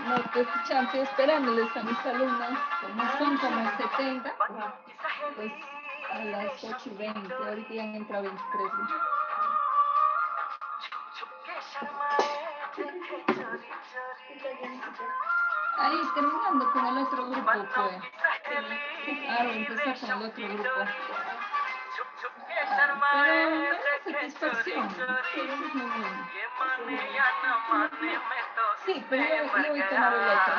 No, pues chance esperándoles a mis alumnos, como son como 70, pues a las 8:20, ahorita ya han entrado 23. Ahí terminando con el otro grupo, pues. Ahora empezar con el otro grupo. Pero me da satisfacción. Sí, eso es muy bueno. Sí, pero yo voy a tomar el otro.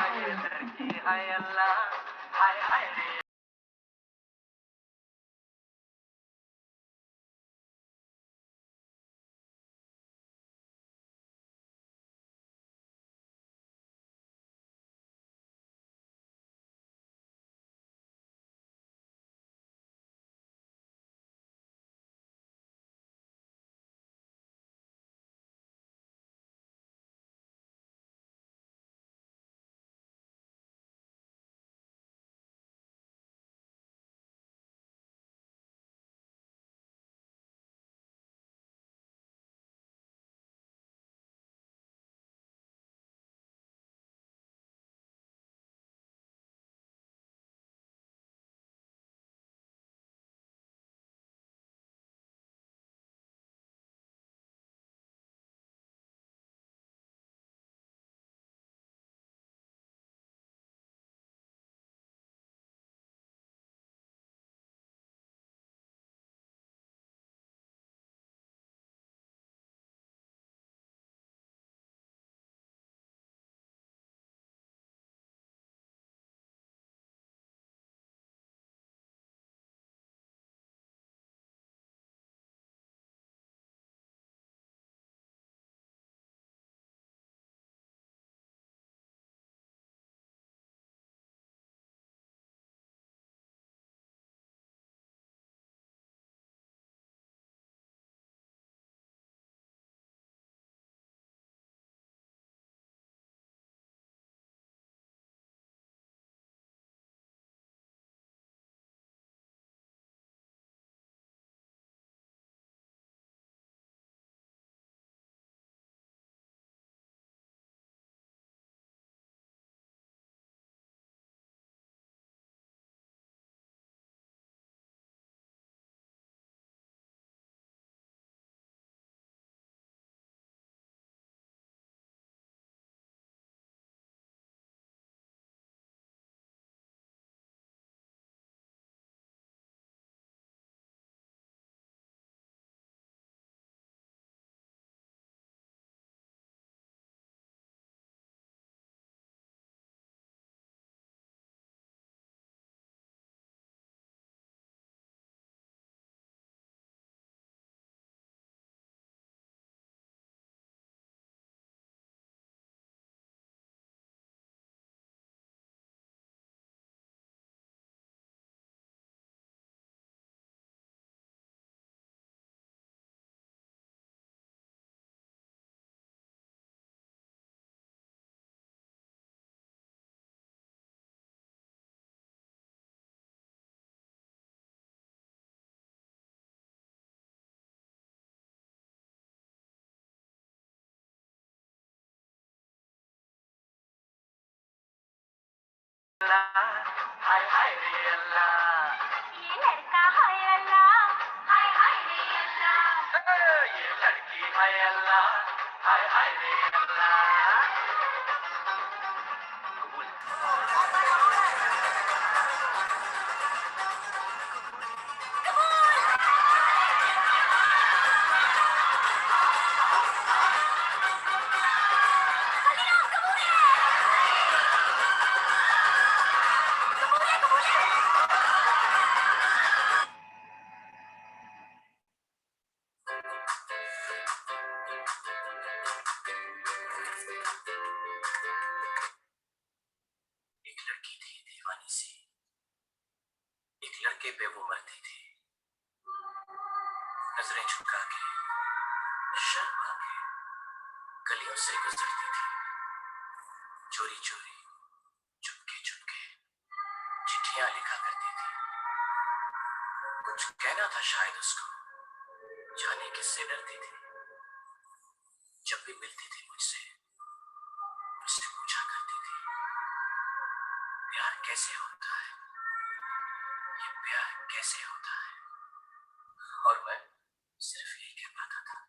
हाय हाय रे अल्लाह ये लड़का हाय अल्लाह हाय हाय रे अल्लाह ये लड़की हाय अल्लाह हाय हाय रे अल्लाह झुका के, शर्मा के गलियों से गुजरती थी, चोरी चोरी, चुपके चुपके चिट्ठियां लिखा करती थी। कुछ कहना था शायद उसको, जाने किससे डरती थी। जब भी मिलती थी मुझसे, मुझसे पूछा करती थी, प्यार कैसे होता है, ये प्यार कैसे होता है। और मैं सिर्फ यही कह पाता था।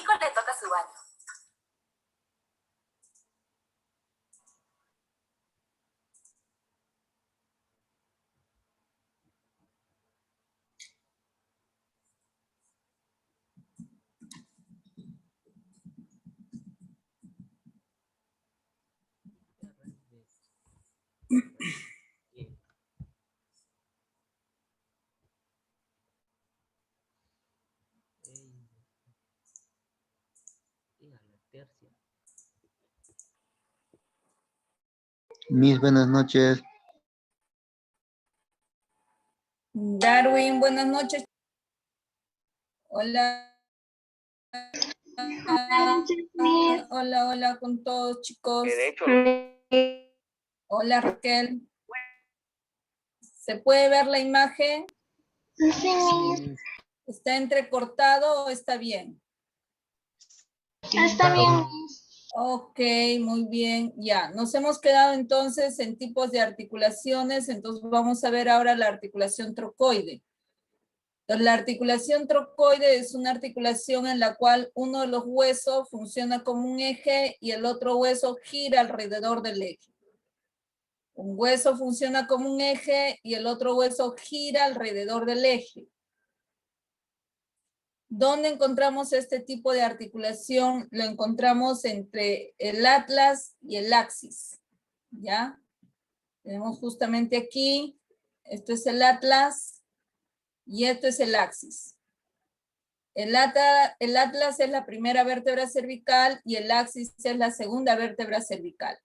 Nico le toca su baño. Mis buenas noches. Darwin, buenas noches. Hola. Hola, hola con todos, chicos. Hola, Raquel. ¿Se puede ver la imagen? Sí, ¿Está entrecortado o está bien? está bien. Ok, muy bien. Ya, nos hemos quedado entonces en tipos de articulaciones, entonces vamos a ver ahora la articulación trocoide. Entonces, la articulación trocoide es una articulación en la cual uno de los huesos funciona como un eje y el otro hueso gira alrededor del eje. Un hueso funciona como un eje y el otro hueso gira alrededor del eje. ¿Dónde encontramos este tipo de articulación? Lo encontramos entre el atlas y el axis. ¿Ya? Tenemos justamente aquí, esto es el atlas y esto es el axis. El atlas es la primera vértebra cervical y el axis es la segunda vértebra cervical.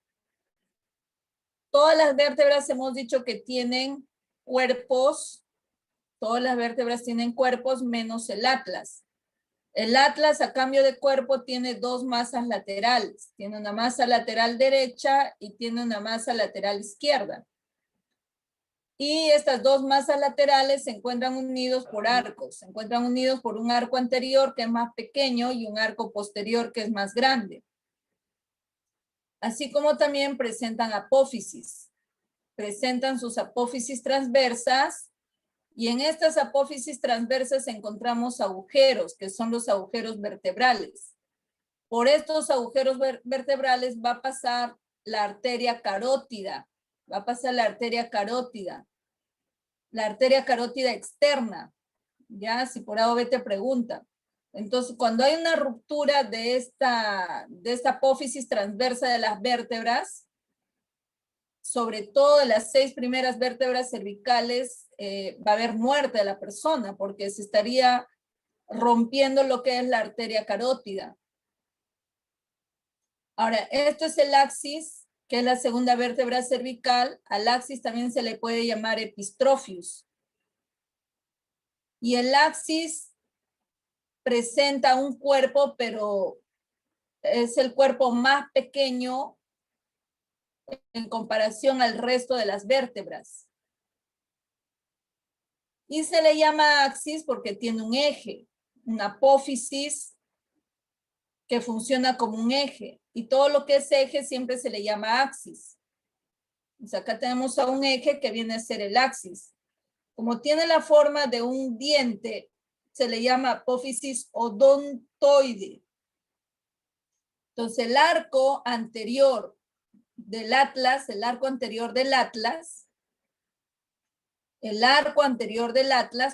Todas las vértebras hemos dicho que tienen cuerpos, todas las vértebras tienen cuerpos menos el atlas. El atlas a cambio de cuerpo tiene dos masas laterales. Tiene una masa lateral derecha y tiene una masa lateral izquierda. Y estas dos masas laterales se encuentran unidos por arcos. Se encuentran unidos por un arco anterior que es más pequeño y un arco posterior que es más grande. Así como también presentan apófisis. Presentan sus apófisis transversas y en estas apófisis transversas encontramos agujeros, que son los agujeros vertebrales. Por estos agujeros vertebrales va a pasar la arteria carótida. Va a pasar la arteria carótida. La arteria carótida externa. Ya, si por A o B te pregunta. Entonces, cuando hay una ruptura de esta apófisis transversa de las vértebras, sobre todo de las 6 primeras vértebras cervicales, va a haber muerte de la persona porque se estaría rompiendo lo que es la arteria carótida. Ahora, esto es el axis, que es la segunda vértebra cervical. Al axis también se le puede llamar epistrophius. Y el axis presenta un cuerpo, pero es el cuerpo más pequeño en comparación al resto de las vértebras. Y se le llama axis porque tiene un eje, una apófisis que funciona como un eje. Y todo lo que es eje siempre se le llama axis. O sea, acá tenemos a un eje que viene a ser el axis. Como tiene la forma de un diente, se le llama apófisis odontoide. Entonces, el arco anterior del atlas,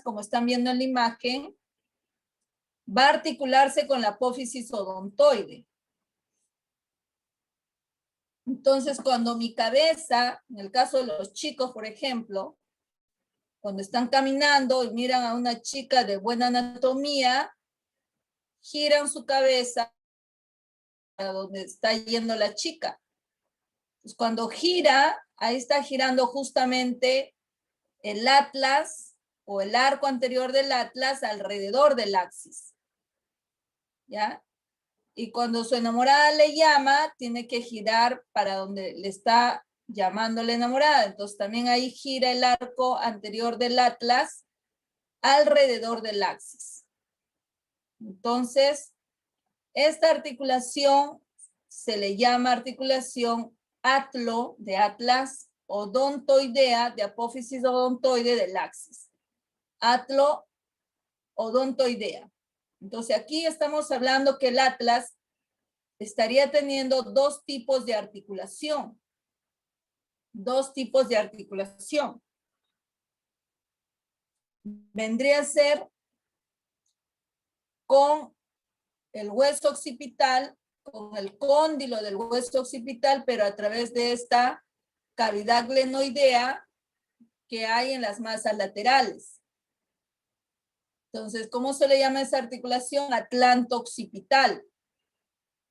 como están viendo en la imagen, va a articularse con la apófisis odontoide. Entonces, cuando mi cabeza, en el caso de los chicos, por ejemplo, cuando están caminando y miran a una chica de buena anatomía, giran su cabeza a donde está yendo la chica. Pues cuando gira, ahí está girando justamente el atlas o el arco anterior del atlas alrededor del axis. ¿Ya? Y cuando su enamorada le llama, tiene que girar para donde le está llamando la enamorada. Entonces también ahí gira el arco anterior del atlas alrededor del axis. Entonces, esta articulación se le llama articulación atlo de atlas, odontoidea de apófisis odontoide del axis. Atlo odontoidea. Entonces aquí estamos hablando que el atlas estaría teniendo dos tipos de articulación. Dos tipos de articulación. Vendría a ser con el hueso occipital, con el cóndilo del hueso occipital, pero a través de esta cavidad glenoidea que hay en las masas laterales. Entonces, ¿cómo se le llama esa articulación? Atlanto-occipital.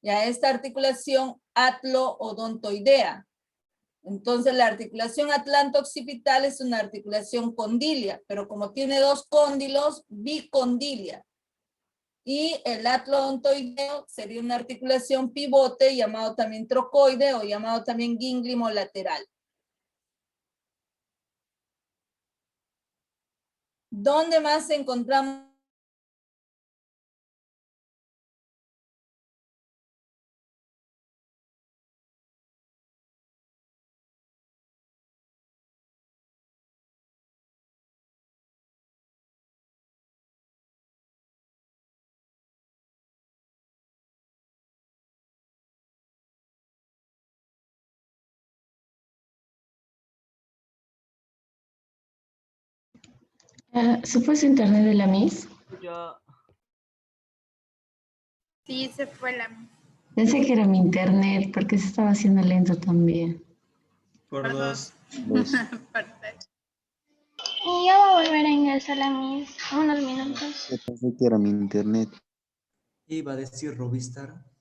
Y a esta articulación atlo-odontoidea. Entonces, la articulación atlanto-occipital es una articulación condilia, pero como tiene dos cóndilos, bicondilia. Y el atlo-odontoideo sería una articulación pivote, llamado también trocoide o llamado también gínglimo lateral. ¿Dónde más encontramos? ¿Se fue su internet de la Miss? Sí, se fue la Pensé que era mi internet porque se estaba haciendo lento también. Por dos. Perfecto. Y ya va a volver a ingresar la mis unos minutos. Yo pensé que era mi internet. Iba a decir Robistar.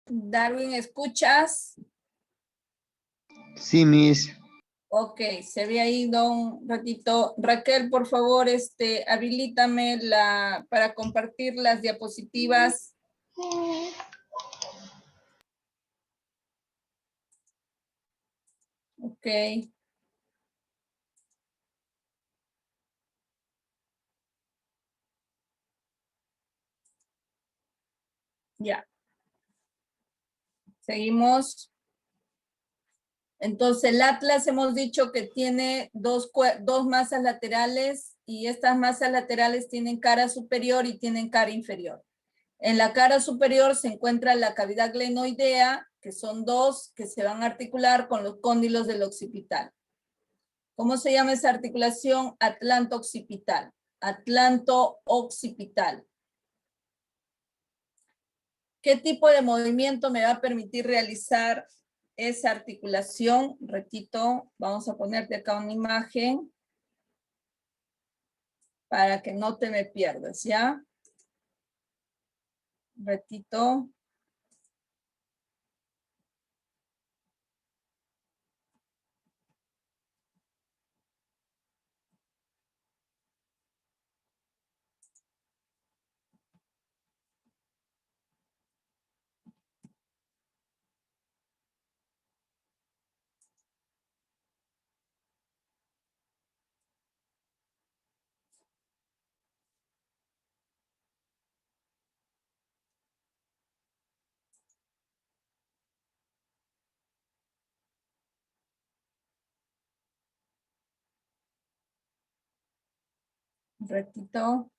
Darwin, ¿escuchas? Sí, Miss. Ok, se había ido un ratito. Raquel, por favor, habilítame para compartir las diapositivas. Ok. Ya. Seguimos. Entonces, el atlas hemos dicho que tiene dos masas laterales y estas masas laterales tienen cara superior y tienen cara inferior. En la cara superior se encuentra la cavidad glenoidea, que son dos que se van a articular con los cóndilos del occipital. ¿Cómo se llama esa articulación? Atlanto-occipital. Atlanto-occipital. ¿Qué tipo de movimiento me va a permitir realizar esa articulación? Repito, vamos a ponerte acá una imagen para que no te me pierdas, ¿ya? Repito. Repito.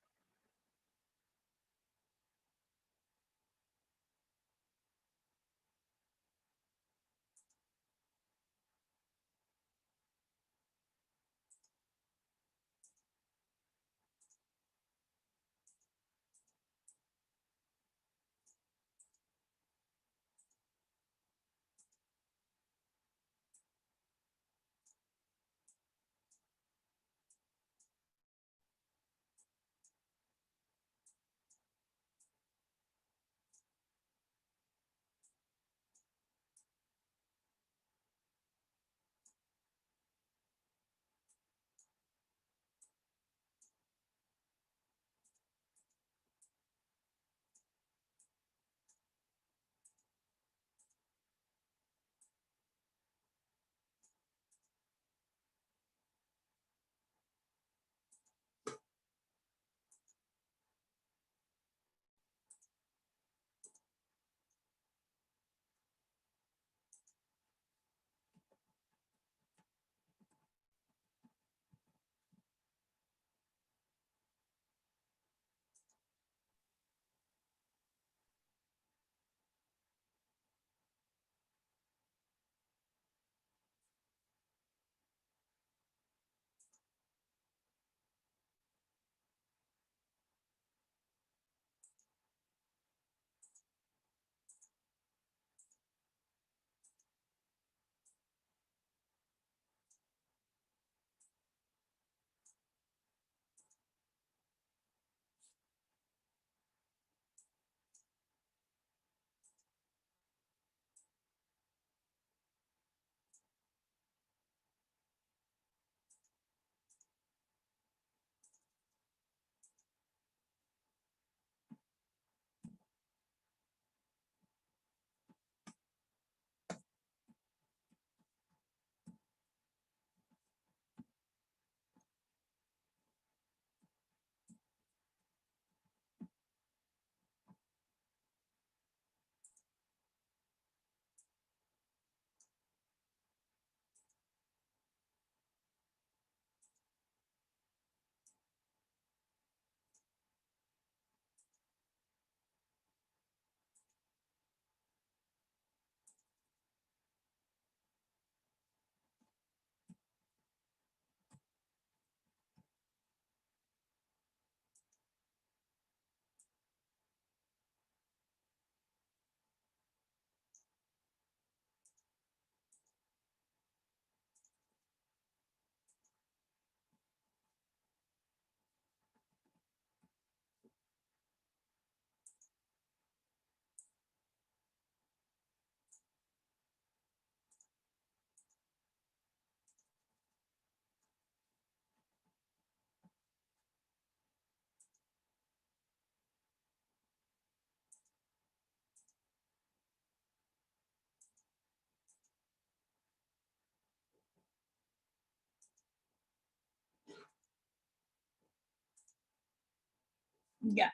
Ya.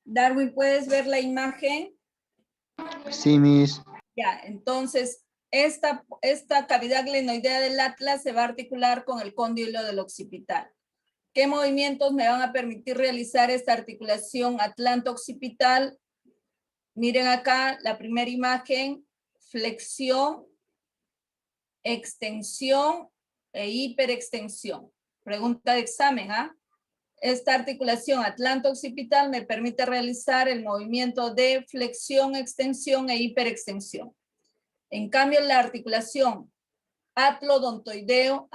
Darwin, ¿puedes ver la imagen? Sí, Miss. Ya, entonces, esta cavidad glenoidea del atlas se va a articular con el cóndilo del occipital. ¿Qué movimientos me van a permitir realizar esta articulación atlanto-occipital? Miren acá la primera imagen, flexión, extensión e hiperextensión. Pregunta de examen, ¿ah? Esta articulación atlanto-occipital me permite realizar el movimiento de flexión, extensión e hiperextensión. En cambio, la articulación atlodontoideo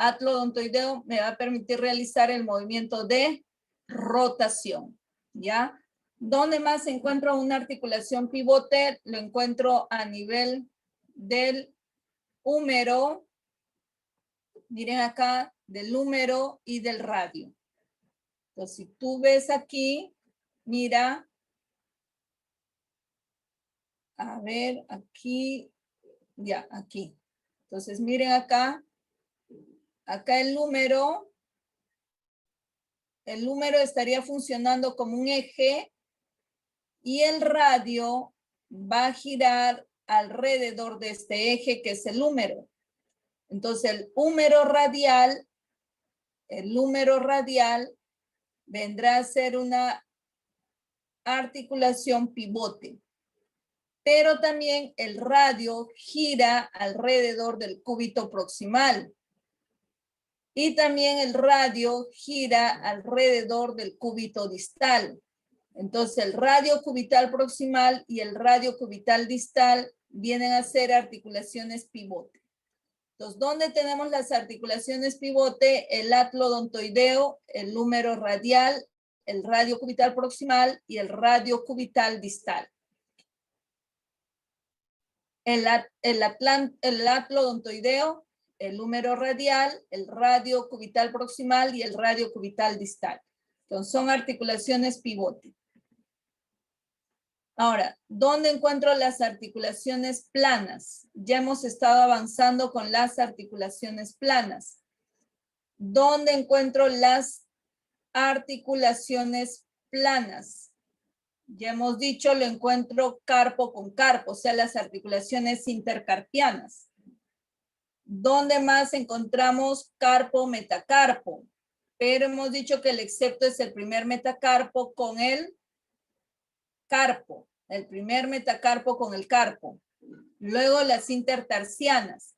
me va a permitir realizar el movimiento de rotación, ¿ya? ¿Dónde más encuentro una articulación pivote? Lo encuentro a nivel del húmero, miren acá, del húmero y del radio. Entonces, si tú ves aquí, mira, a ver, aquí, ya, aquí. Entonces, miren acá, acá el húmero estaría funcionando como un eje y el radio va a girar alrededor de este eje que es el húmero. Entonces, el húmero radial vendrá a ser una articulación pivote. Pero también el radio gira alrededor del cúbito proximal. Y también el radio gira alrededor del cúbito distal. Entonces el radio cubital proximal y el radio cubital distal vienen a ser articulaciones pivote. Entonces, ¿dónde tenemos las articulaciones pivote? El atlodontoideo, el húmero radial, el radio cubital proximal y el radio cubital distal. El atlodontoideo, el húmero radial, el radio cubital proximal y el radio cubital distal. Entonces, son articulaciones pivote. Ahora, ¿dónde encuentro las articulaciones planas? Ya hemos estado avanzando con las articulaciones planas. ¿Dónde encuentro las articulaciones planas? Ya hemos dicho, lo encuentro carpo con carpo, o sea, las articulaciones intercarpianas. ¿Dónde más encontramos carpo-metacarpo? Pero hemos dicho que el excepto es el primer metacarpo con el carpo. El primer metacarpo con el carpo. Luego las intertarsianas.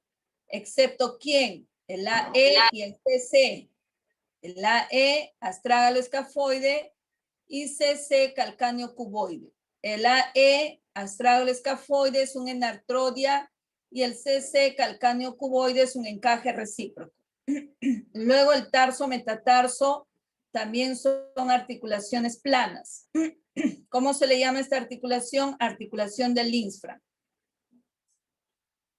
¿Excepto quién? El AE y el CC. El AE, astrágalo escafoide, y CC, calcáneo cuboide. El AE, astrágalo escafoide, es un enartrodia y el CC, calcáneo cuboide, es un encaje recíproco. Luego el tarso, metatarso, también son articulaciones planas. ¿Cómo se le llama esta articulación? Articulación del Lindsfrank.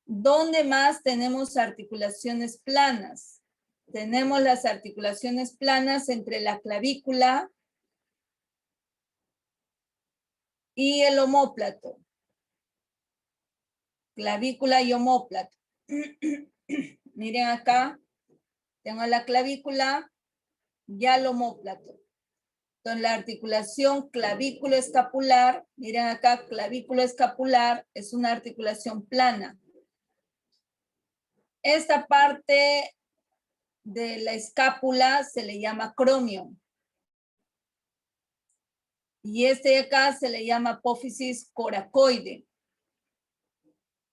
¿Dónde más tenemos articulaciones planas? Tenemos las articulaciones planas entre la clavícula y el omóplato. Clavícula y omóplato. Miren acá, tengo la clavícula y el omóplato. Entonces, la articulación clavículo-escapular, miren acá, clavículo-escapular es una articulación plana. Esta parte de la escápula se le llama acromion. Y este de acá se le llama apófisis coracoide.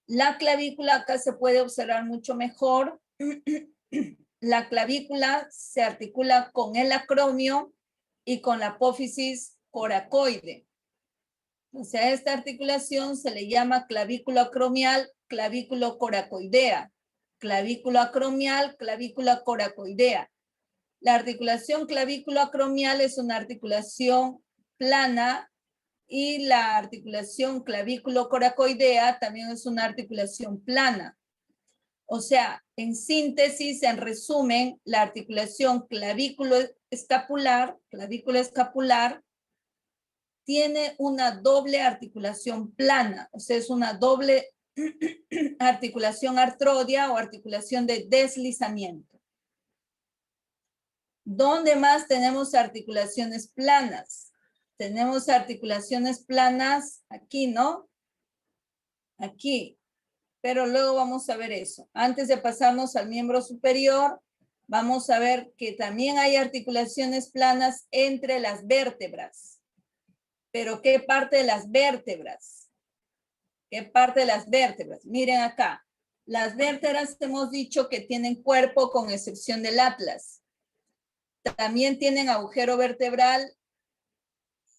La clavícula acá se puede observar mucho mejor. La clavícula se articula con el acromio y con la apófisis coracoide. O sea, esta articulación se le llama clavículo acromial, clavículo coracoidea. Clavículo acromial, clavícula coracoidea. La articulación clavículo acromial es una articulación plana y la articulación clavículo coracoidea también es una articulación plana. O sea, en síntesis, en resumen, la articulación clavículo escapular tiene una doble articulación plana, o sea, es una doble articulación artrodia o articulación de deslizamiento. ¿Dónde más tenemos articulaciones planas? Tenemos articulaciones planas aquí, ¿no? Aquí. Pero luego vamos a ver eso. Antes de pasarnos al miembro superior, vamos a ver que también hay articulaciones planas entre las vértebras. ¿Pero qué parte de las vértebras? ¿Qué parte de las vértebras? Miren acá. Las vértebras hemos dicho que tienen cuerpo con excepción del atlas. También tienen agujero vertebral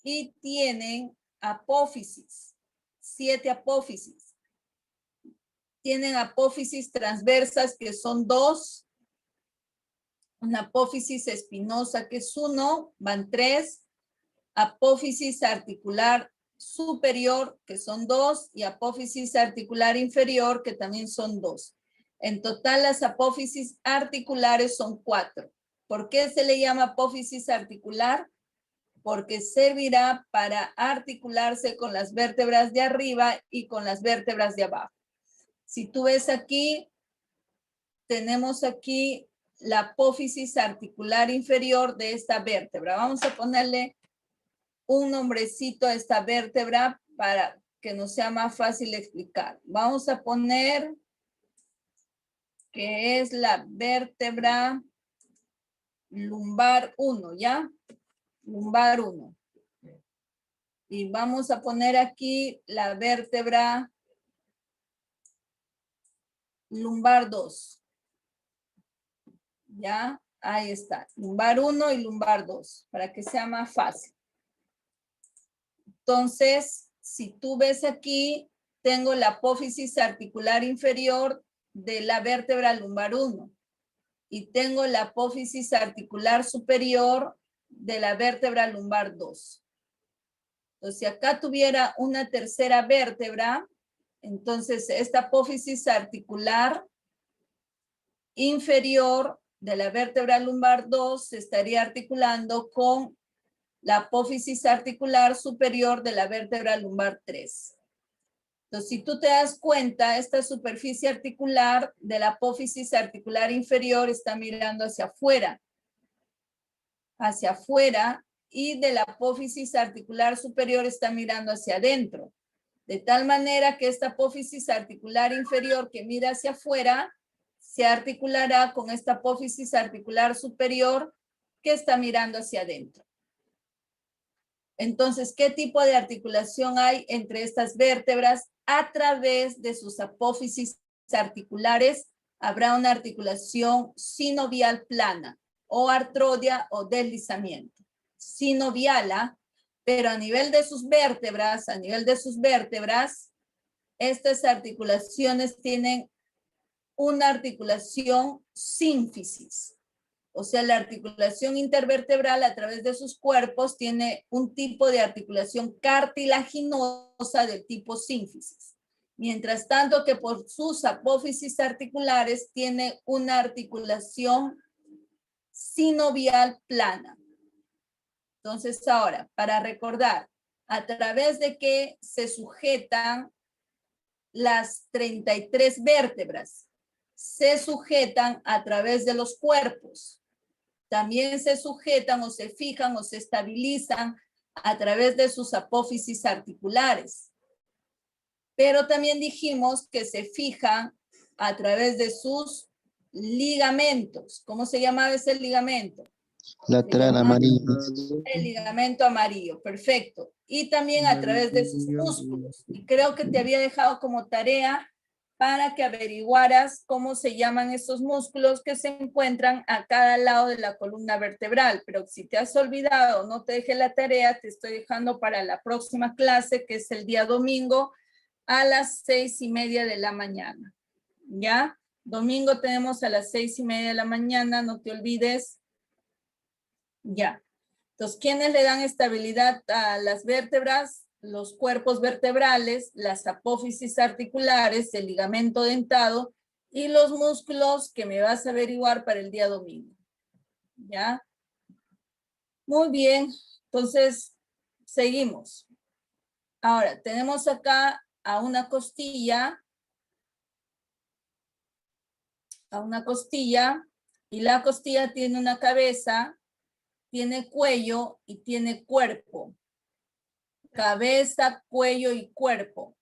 y tienen apófisis. 7 apófisis. Tienen apófisis transversas que son 2. Una apófisis espinosa que es 1, van 3. Apófisis articular superior que son 2 y apófisis articular inferior que también son 2. En total las apófisis articulares son 4. ¿Por qué se le llama apófisis articular? Porque servirá para articularse con las vértebras de arriba y con las vértebras de abajo. Si tú ves aquí, tenemos aquí la apófisis articular inferior de esta vértebra. Vamos a ponerle un nombrecito a esta vértebra para que nos sea más fácil explicar. Vamos a poner que es la vértebra lumbar 1, ¿ya? Lumbar 1. Y vamos a poner aquí la vértebra lumbar 2. ¿Ya? Ahí está. Lumbar 1 y lumbar 2, para que sea más fácil. Entonces, si tú ves aquí, tengo la apófisis articular inferior de la vértebra lumbar 1 y tengo la apófisis articular superior de la vértebra lumbar 2. Entonces, si acá tuviera una tercera vértebra, entonces esta apófisis articular inferior de la vértebra lumbar 2 se estaría articulando con la apófisis articular superior de la vértebra lumbar 3. Entonces, si tú te das cuenta, esta superficie articular de la apófisis articular inferior está mirando hacia afuera, y de la apófisis articular superior está mirando hacia adentro. De tal manera que esta apófisis articular inferior que mira hacia afuera se articulará con esta apófisis articular superior que está mirando hacia adentro. Entonces, ¿qué tipo de articulación hay entre estas vértebras? A través de sus apófisis articulares habrá una articulación sinovial plana o artrodia o deslizamiento. Sinovial, pero a nivel de sus vértebras, estas articulaciones tienen una articulación sínfisis. O sea, la articulación intervertebral a través de sus cuerpos tiene un tipo de articulación cartilaginosa del tipo sínfisis. Mientras tanto que por sus apófisis articulares tiene una articulación sinovial plana. Entonces ahora, para recordar, a través de qué se sujetan las 33 vértebras, se sujetan a través de los cuerpos. También se sujetan o se fijan o se estabilizan a través de sus apófisis articulares. Pero también dijimos que se fijan a través de sus ligamentos. ¿Cómo se llamaba ese ligamento? Lateral amarillo. El ligamento amarillo, perfecto. Y también a través de sus músculos. Y creo que te había dejado como tarea para que averiguaras cómo se llaman esos músculos que se encuentran a cada lado de la columna vertebral. Pero si te has olvidado, no te dejé la tarea, te estoy dejando para la próxima clase, que es el día domingo, a las 6:30 de la mañana. ¿Ya? Domingo tenemos a las 6:30 de la mañana, no te olvides. Ya. Entonces, ¿quiénes le dan estabilidad a las vértebras? Los cuerpos vertebrales, las apófisis articulares, el ligamento dentado y los músculos que me vas a averiguar para el día domingo. ¿Ya? Muy bien. Entonces, seguimos. Ahora, tenemos acá a una costilla. Y la costilla tiene una cabeza, tiene cuello y tiene cuerpo. cabeza, cuello y cuerpo.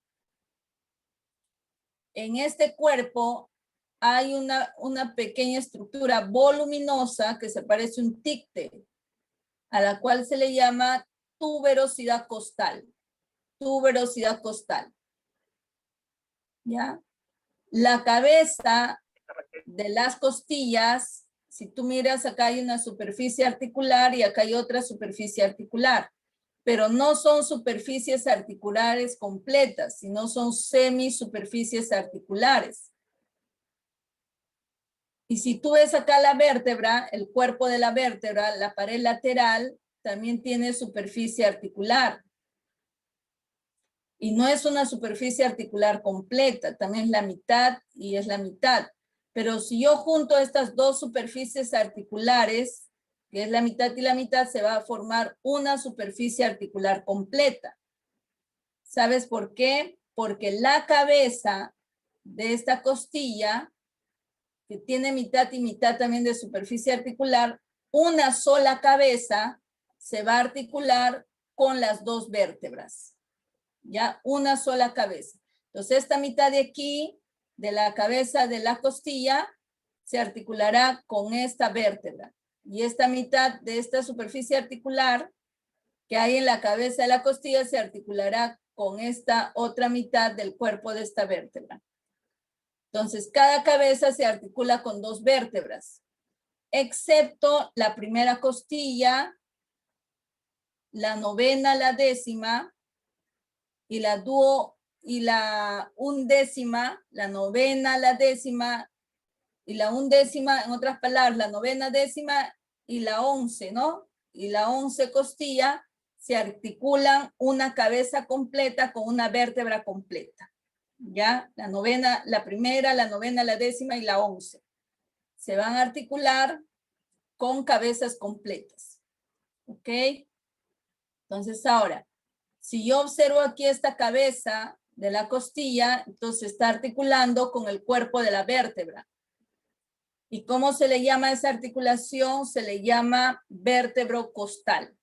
En este cuerpo hay una pequeña estructura voluminosa que se parece a un ticte, a la cual se le llama tuberosidad costal. Tuberosidad costal. ¿Ya? La cabeza de las costillas, si tú miras, acá hay una superficie articular y acá hay otra superficie articular, pero no son superficies articulares completas, sino son semisuperficies articulares. Y si tú ves acá la vértebra, el cuerpo de la vértebra, la pared lateral, también tiene superficie articular. Y no es una superficie articular completa, también es la mitad y es la mitad. Pero si yo junto estas dos superficies articulares, que es la mitad y la mitad, se va a formar una superficie articular completa. ¿Sabes por qué? Porque la cabeza de esta costilla, que tiene mitad y mitad también de superficie articular, una sola cabeza se va a articular con las dos vértebras. Ya, una sola cabeza. Entonces, esta mitad de aquí, de la cabeza de la costilla, se articulará con esta vértebra. Y esta mitad de esta superficie articular que hay en la cabeza de la costilla se articulará con esta otra mitad del cuerpo de esta vértebra. Entonces, cada cabeza se articula con dos vértebras, excepto la primera costilla, la novena, la décima, y la undécima, la novena, la décima, y la undécima, en otras palabras, la novena, décima y la 11, ¿no? Y la 11 costilla se articulan una cabeza completa con una vértebra completa. ¿Ya? La novena, la primera, la novena, la décima y la 11. Se van a articular con cabezas completas. ¿Ok? Entonces ahora, si yo observo aquí esta cabeza de la costilla, entonces está articulando con el cuerpo de la vértebra. ¿Y cómo se le llama esa articulación? Se le llama vértebro-costal.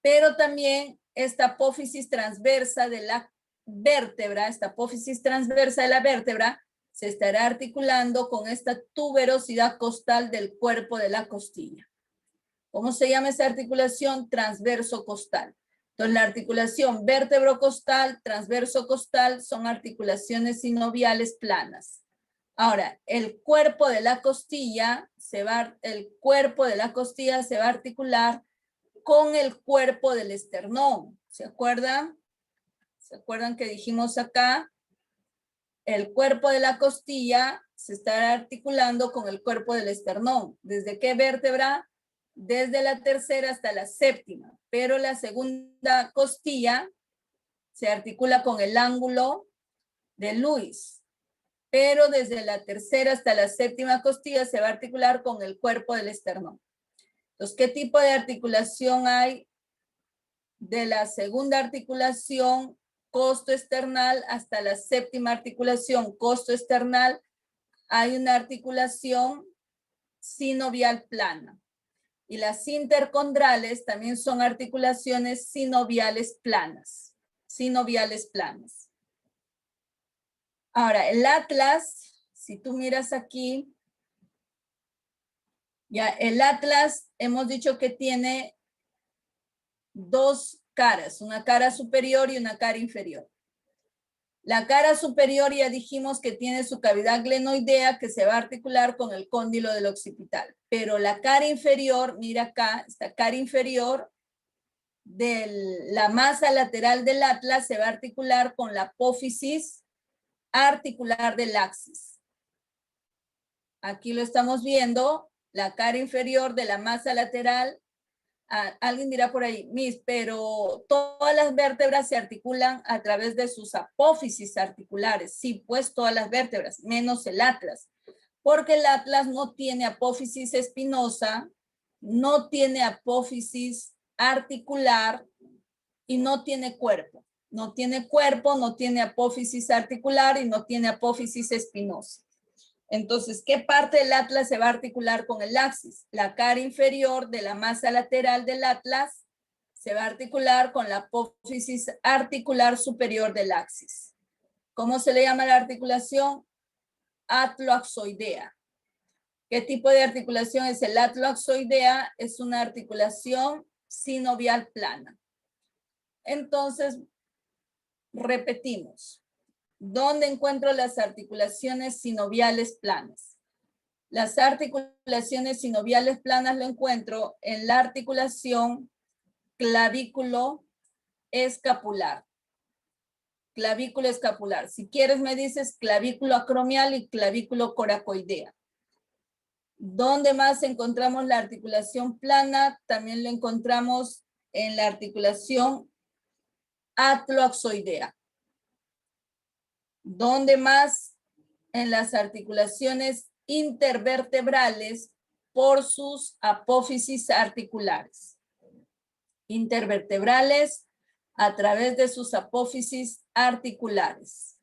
Pero también esta apófisis transversa de la vértebra, esta apófisis transversa de la vértebra, se estará articulando con esta tuberosidad costal del cuerpo de la costilla. ¿Cómo se llama esa articulación? Transverso-costal. Entonces, la articulación vértebro-costal, transverso-costal son articulaciones sinoviales planas. Ahora, el cuerpo de la costilla se va a articular con el cuerpo del esternón. ¿Se acuerdan? ¿Se acuerdan que dijimos acá? El cuerpo de la costilla se estará articulando con el cuerpo del esternón. ¿Desde qué vértebra? Desde la tercera hasta la séptima. Pero la segunda costilla se articula con el ángulo de Lewis. Pero desde la tercera hasta la séptima costilla se va a articular con el cuerpo del esternón. Entonces, ¿qué tipo de articulación hay? De la segunda articulación costo-esternal hasta la séptima articulación costo-esternal, hay una articulación sinovial plana. Y las intercondrales también son articulaciones sinoviales planas. Sinoviales planas. Ahora, el atlas, si tú miras aquí, ya el atlas hemos dicho que tiene dos caras, una cara superior y una cara inferior. La cara superior ya dijimos que tiene su cavidad glenoidea que se va a articular con el cóndilo del occipital. Pero la cara inferior, mira acá, esta cara inferior de la masa lateral del atlas se va a articular con la apófisis articular del axis. Aquí lo estamos viendo, la cara inferior de la masa lateral. Alguien dirá por ahí, Miss, pero todas las vértebras se articulan a través de sus apófisis articulares. Sí, pues todas las vértebras, menos el atlas. Porque el atlas no tiene apófisis espinosa, no tiene apófisis articular y no tiene cuerpo. No tiene cuerpo, no tiene apófisis articular y no tiene apófisis espinosa. Entonces, ¿qué parte del atlas se va a articular con el axis? La cara inferior de la masa lateral del atlas Se va a articular con la apófisis articular superior del axis. ¿Cómo se le llama la articulación? Atloaxoidea. ¿Qué tipo de articulación es el atloaxoidea? Es una articulación sinovial plana. Entonces, repetimos. ¿Dónde encuentro las articulaciones sinoviales planas? Las articulaciones sinoviales planas lo encuentro en la articulación clavículo escapular. Clavículo escapular. Si quieres me dices clavículo acromial y clavículo coracoidea. ¿Dónde más encontramos la articulación plana? También lo encontramos en la articulación atloaxoidea. ¿Dónde más? En las articulaciones intervertebrales por sus apófisis articulares. Intervertebrales a través de sus apófisis articulares.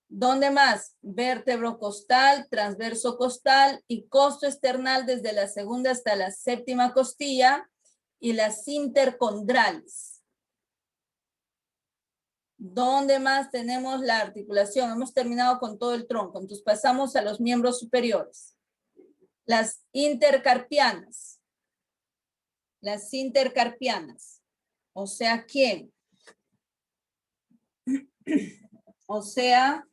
¿Dónde más? Vértebro costal, transverso costal y costo esternal desde la segunda hasta la séptima costilla y las intercondrales. ¿Dónde más tenemos la articulación? Hemos terminado con todo el tronco, entonces pasamos a los miembros superiores. Las intercarpianas. Las intercarpianas. O sea, ¿quién? O sea,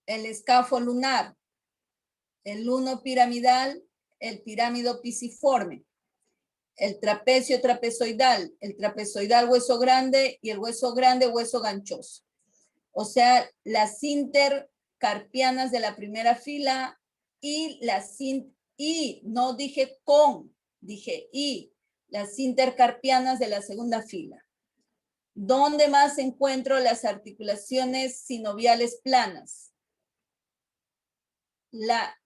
el escafo lunar, el luno piramidal, el pirámido pisiforme, el trapecio trapezoidal, el trapezoidal hueso grande y el hueso grande hueso ganchoso. O sea, las intercarpianas de la primera fila y no dije con, dije y, las intercarpianas de la segunda fila. ¿Dónde más encuentro las articulaciones sinoviales planas? La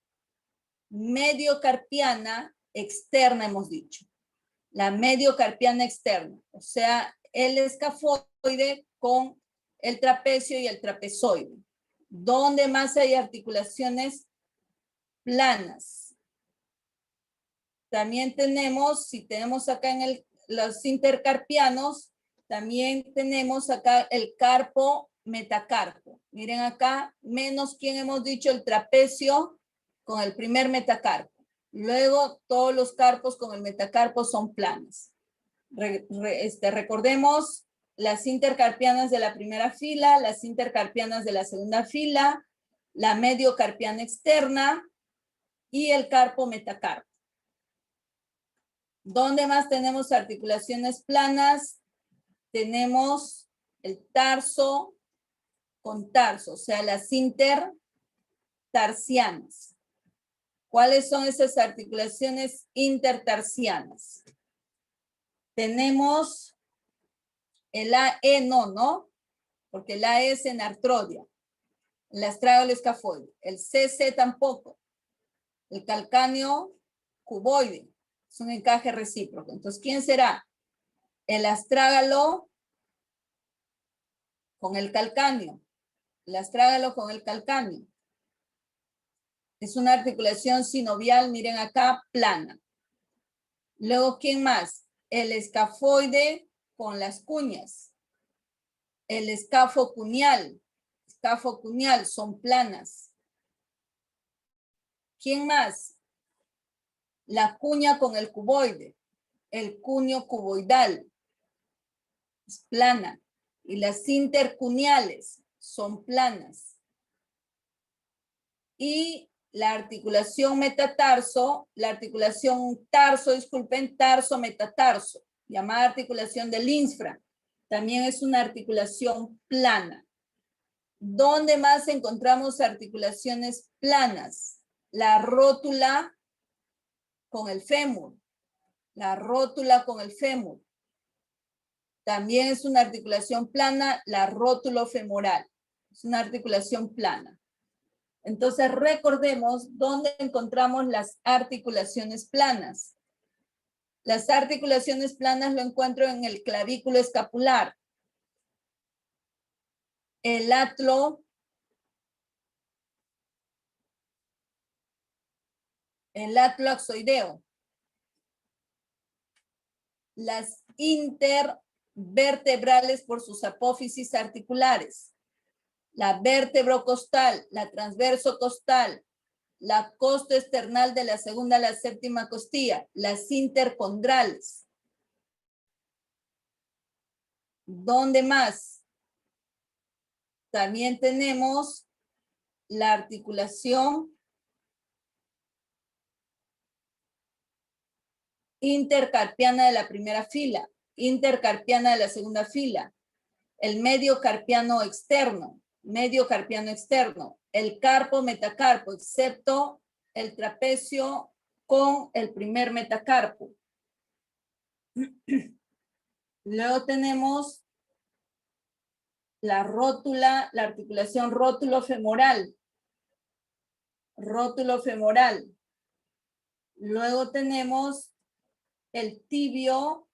mediocarpiana externa hemos dicho. La mediocarpiana externa, o sea, el escafoide con el trapecio y el trapezoide. ¿Dónde más hay articulaciones planas? También tenemos, si tenemos acá en los intercarpianos, también tenemos acá el carpo metacarpo. Miren acá, menos quien hemos dicho el trapecio con el primer metacarpo. Luego todos los carpos con el metacarpo son planos. Recordemos las intercarpianas de la primera fila, las intercarpianas de la segunda fila, la mediocarpiana externa y el carpo metacarpo. ¿Dónde más tenemos articulaciones planas? Tenemos el tarso con tarso, o sea, las intertarsianas. ¿Cuáles son esas articulaciones intertarsianas? Tenemos el AE ¿no? Porque el AE es en artrodia, el astrágalo escafoide. El CC tampoco. El calcáneo cuboide. Es un encaje recíproco. Entonces, ¿quién será? El astrágalo con el calcáneo. El astrágalo con el calcáneo. Es una articulación sinovial, miren acá, plana. Luego, ¿quién más? El escafoide con las cuñas. El escafo cuneal son planas. ¿Quién más? La cuña con el cuboide. El cuño cuboidal es plana. Y las intercuneales son planas. Y la articulación metatarso, tarso metatarso, llamada articulación del infra, también es una articulación plana. ¿Dónde más encontramos articulaciones planas? La rótula con el fémur. La rótula con el fémur. También es una articulación plana, la rótulo-femoral. Es una articulación plana. Entonces recordemos dónde encontramos las articulaciones planas. Las articulaciones planas lo encuentro en el clavículo escapular, el atlo El atloaxoideo. Las intervertebrales por sus apófisis articulares. La vértebro-costal, la transverso-costal, la costo-external de la segunda a la séptima costilla, las intercondrales. ¿Dónde más? También tenemos la articulación intercarpiana de la primera fila, intercarpiana de la segunda fila, el medio carpiano externo, el carpo metacarpo, excepto el trapecio con el primer metacarpo. Luego tenemos la rótula, la articulación rótulo-femoral. Luego tenemos el tibio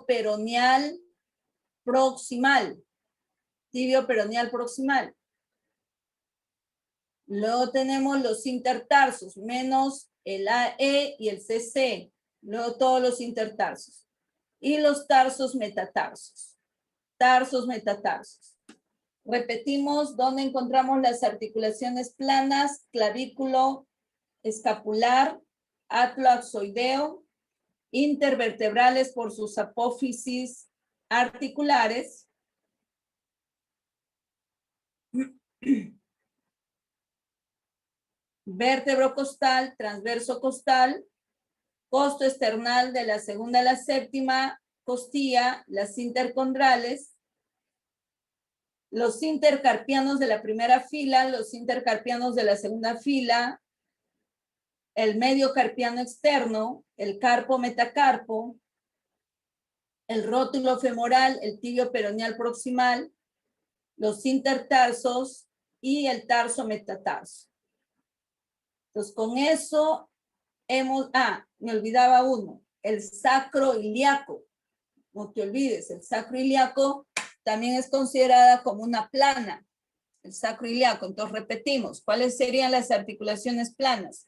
peroneal proximal. Luego tenemos los intertarsos, menos el AE y el CC. Luego todos los intertarsos. Y los tarsos metatarsos. Repetimos dónde encontramos las articulaciones planas, clavículo escapular, atloaxoideo, intervertebrales por sus apófisis articulares. Vértebro costal, transverso costal, costo external de la segunda a la séptima costilla, las intercondrales, los intercarpianos de la primera fila, los intercarpianos de la segunda fila, el medio carpiano externo, el carpo metacarpo, el rótulo femoral, el tibio peroneal proximal, los intertarsos y el tarso metatarso. Entonces, con eso hemos... me olvidaba uno, el sacro ilíaco. No te olvides, el sacro ilíaco también es considerada como una plana, el sacro ilíaco. Entonces, repetimos, ¿cuáles serían las articulaciones planas?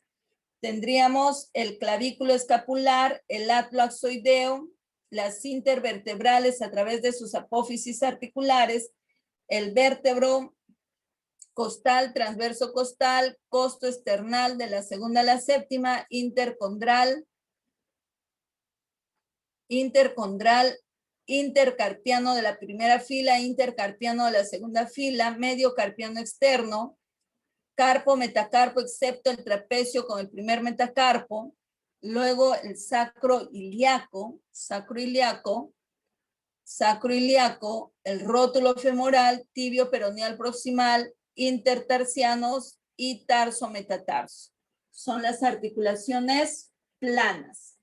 Tendríamos el clavículo escapular, el atloaxoideo, las intervertebrales a través de sus apófisis articulares, el vértebro costal, transverso costal, costo external de la segunda a la séptima, intercondral, intercarpiano de la primera fila, intercarpiano de la segunda fila, medio carpiano externo, carpo, metacarpo, excepto el trapecio con el primer metacarpo, luego el sacro ilíaco, el rótulo femoral, tibio peroneal proximal, intertarsianos y tarso metatarso. Son las articulaciones planas.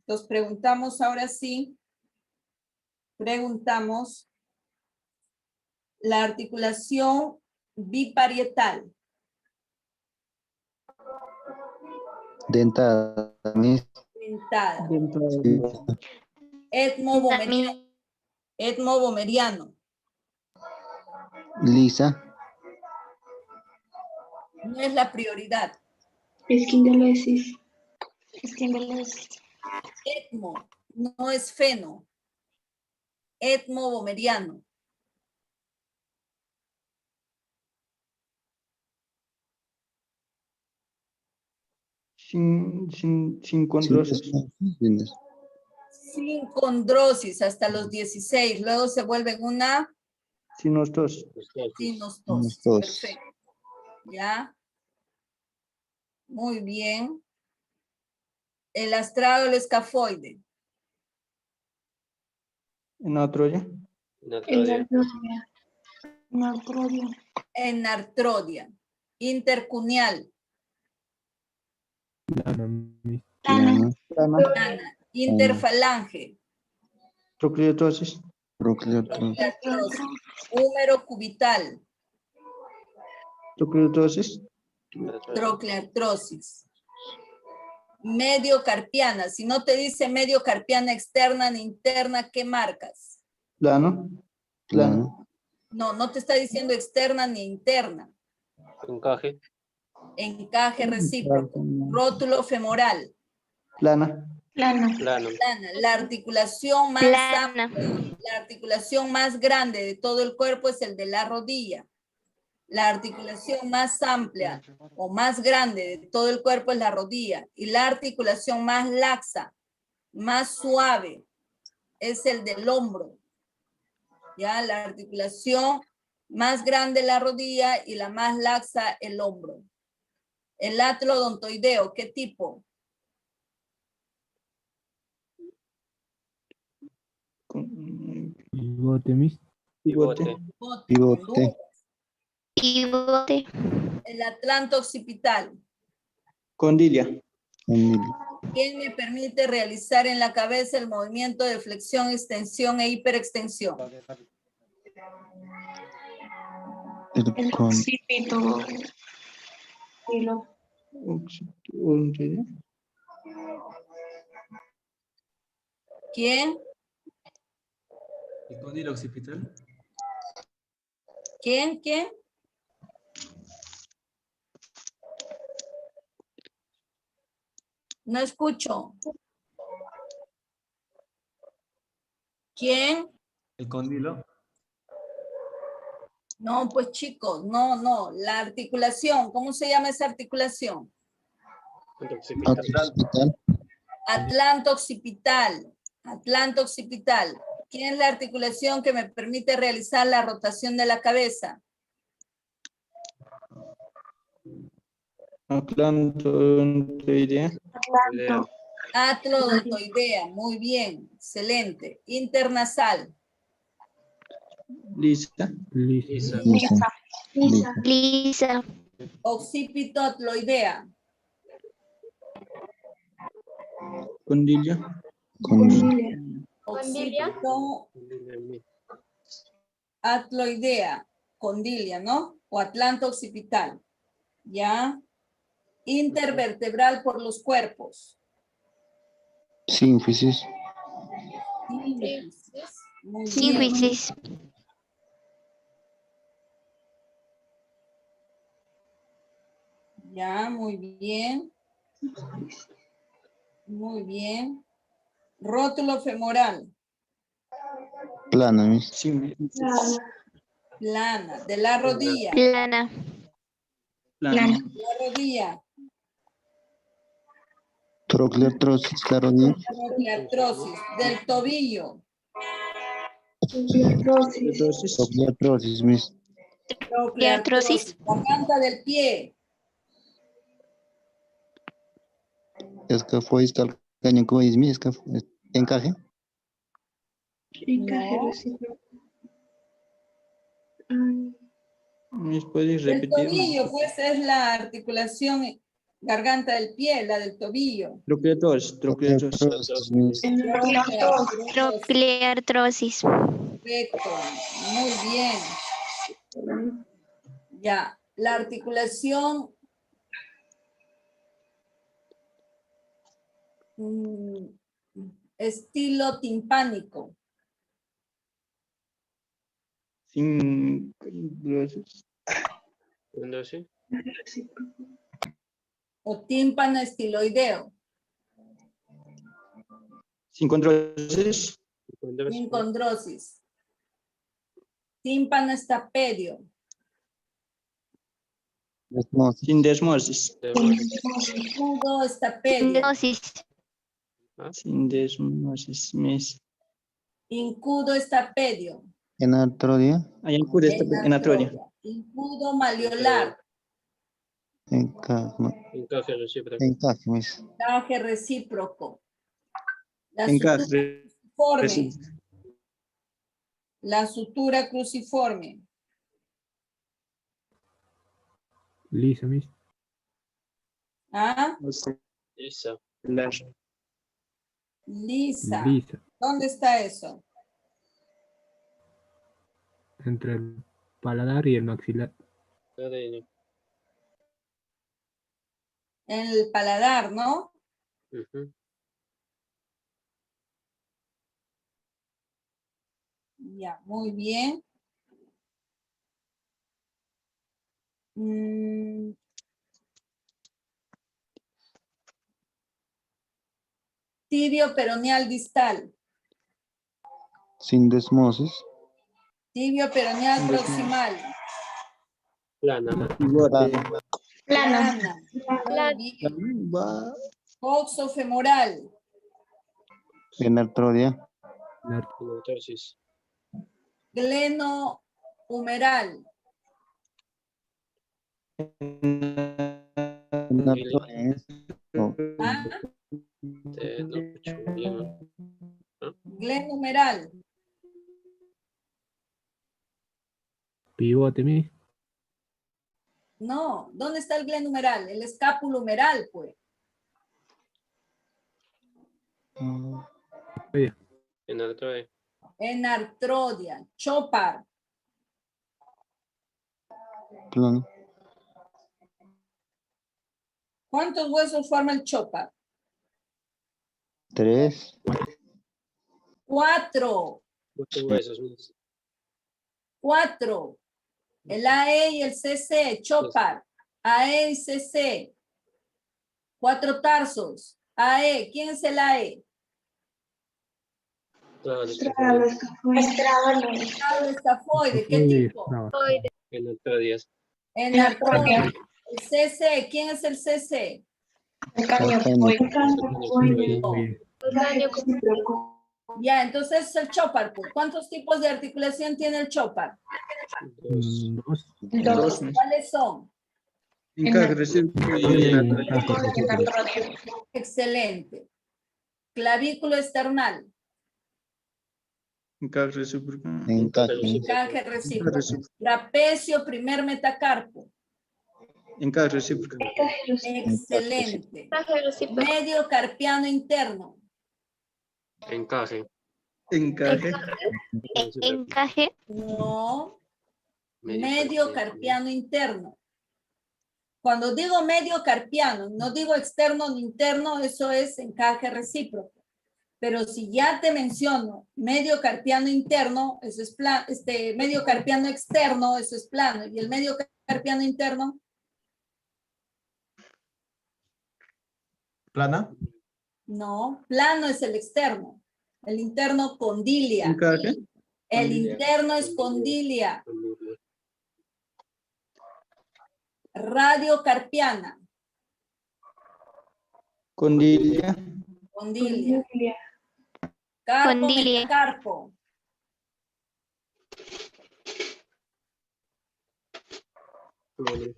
Nos preguntamos ahora sí, la articulación biparietal. Dentada. Dentada. Etmobomeriano. Lisa. No es la prioridad. Esquindolesis. Etmo, no es feno. Etmobomeriano. Sincondrosis. Sincondrosis hasta los 16. Luego se vuelven una Sinostosis. sinostosis. Perfecto. ¿Ya? Muy bien. El astrágalo escafoide. Enartrodia. Enartrodia. Intercuneal. Plana. Plana. Interfalange. Procleotosis. Procleotrosis. Húmero cubital. Procleotosis. Trocleartrosis. Medio carpiana. Si no te dice medio carpiana externa ni interna, ¿qué marcas? Plano. Plano. No, no te está diciendo externa ni interna. Encaje. Encaje recíproco. Rótulo femoral. Plana. Plano. Plano. Plana. La articulación más Plana. amplia, la articulación más grande de todo el cuerpo es el de la rodilla. La articulación más amplia o más grande de todo el cuerpo es la rodilla. Y la articulación más laxa, más suave, es el del hombro. Ya, la articulación más grande la rodilla y la más laxa el hombro. El atlo odontoideo, ¿qué tipo? Pivote, Miss. Pivote. Pivote. Pivote. El atlante occipital. Condilla. Condilla. ¿Quién me permite realizar en la cabeza el movimiento de flexión, extensión e hiperextensión? El occipito. Condilla. ¿Quién? ¿El cóndilo occipital? ¿Quién? ¿Quién? No escucho. ¿Quién? ¿El cóndilo? No, pues chicos, no. La articulación, ¿cómo se llama esa articulación? Occipital. Atlante occipital. Atlante occipital. ¿Quién es la articulación que me permite realizar la rotación de la cabeza? Atlantoidea. Atlodontoidea. Muy bien. Excelente. Internasal. Lisa. Lisa. Lisa. Lisa. Lisa. Occipito atloidea. Condilla. Condilla. Occipito atloidea. Condilia, ¿no? O atlante occipital. ¿Ya? Intervertebral por los cuerpos. Sínfisis. Muy bien. Sínfisis. Ya, muy bien. Muy bien. Rótulo femoral. Plana, Miss. Plana. De la rodilla. Plana. Plana. La rodilla. Trocleartrosis, la rodilla. Artrosis. Del tobillo. Entonces, Trocleartrosis, Miss. Artrosis. Garganta del pie. Escafois, calcañocois, Miss. Encaje. ¿me puedes El repetir? tobillo, pues es la articulación garganta del pie, la del tobillo. Trocleatos. Trocleartrosis, Miss. Trocleartrosis. Perfecto, muy bien. Ya, la articulación estilo timpánico. Sin. Entonces, O tímpano estiloideo. Sin condrosis. Incondrosis. Tímpano estapedio. Desmosis. Sin desmosis. Incudo estapedio. Dosis. Sin desmosis. Miss. Incudo estapedio. En artrodia. Hay en atrodia. Incudo maliolar. encaje recíproco. Encaje, Miss. Encaje recíproco. La Encaje. sutura cruciforme. La sutura cruciforme. Lisa, Miss. ¿Ah? Lisa. Lisa. Lisa. ¿Dónde está eso? Entre el paladar y el maxilar. ADN. En el paladar, ¿no? Ujú. Ya, muy bien. Tibio peroneal distal. Sindesmosis. Tibio peroneal proximal. Plana. Pivote. Plana. Muy bien. Va. Coxo femoral. Enartrodia. Enartosis. Gleno humeral. Enartrodia. ¿Ah? No escucho bien. Gleno humeral. Pivote, Miss. No, ¿dónde está el gleno humeral? El escápulo humeral, pues. Enartrodia. Enartrodia. Chopar. Plano. ¿Cuántos huesos forma el chopar? 3. 4. Muchos huesos. Miss. 4. El AE y el CC, chopar. AE y CC. 4 tarsos. AE, ¿quién es el AE? Estrado. Estrado escafoide, ¿qué tipo? Enartrodias. Enartrodia. El CC, ¿quién es el CC? Ya, entonces el chopar, pues. ¿Cuántos tipos de articulación tiene el chopar? 2. Dos. ¿Cuáles son? Encaje recíproco y enartrodia. Excelente. Clavículo esternal. Encaje recíproco. Encaje recíproco. Trapecio primer metacarpo. Encaje recíproco. Excelente. Medio carpiano interno. Encaje. Encaje. Encaje. No. Medio carpiano interno. Cuando digo medio carpiano, no digo externo ni interno, eso es encaje recíproco. Pero si ya te menciono medio carpiano interno, eso es plano, medio carpiano externo, eso es plano. Y el medio carpiano interno, ¿Plana? no, plano es el externo. El interno condilia. Encaje. El interno es condilia. Radiocarpiana. Condilia. Condilia. Carpo, Condilia. metacarpo.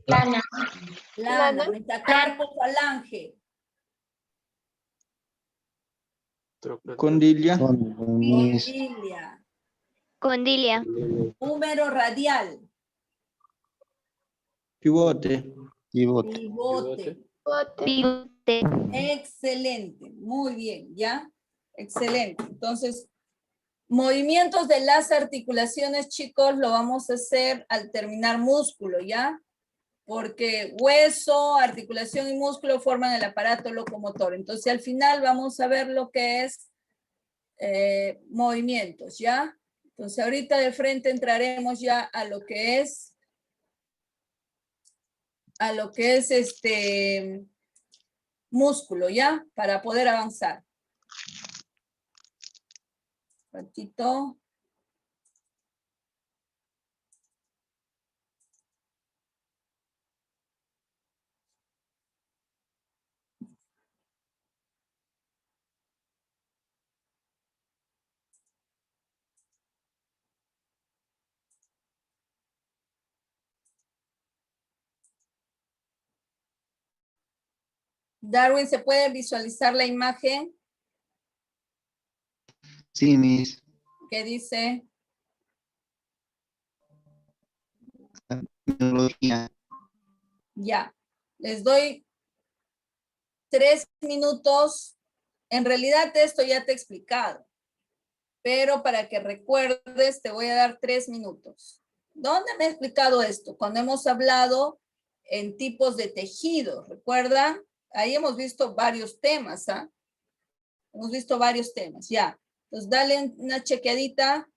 Plana. Plana, metacarpo, falange. Condilia. Condilia. Condilia. Húmero radial. Pivote. Pivote. Pivote. Excelente. Muy bien, ¿ya? Excelente. Entonces, movimientos de las articulaciones, chicos, lo vamos a hacer al terminar músculo, ¿ya? Porque hueso, articulación y músculo forman el aparato locomotor. Entonces, al final vamos a ver lo que es movimientos, ¿ya? Entonces, ahorita de frente entraremos ya a lo que es músculo, ¿ya? Para poder avanzar. Un ratito. Darwin, ¿se puede visualizar la imagen? Sí, Miss. ¿Qué dice? Tecnología. Ya. Les doy 3 minutos. En realidad esto ya te he explicado. Pero para que recuerdes, te voy a dar 3 minutos. ¿Dónde me he explicado esto? Cuando hemos hablado en tipos de tejido. ¿Recuerdan? Ahí hemos visto varios temas, ¿ah? Hemos visto varios temas, ya. Entonces, dale una chequeadita.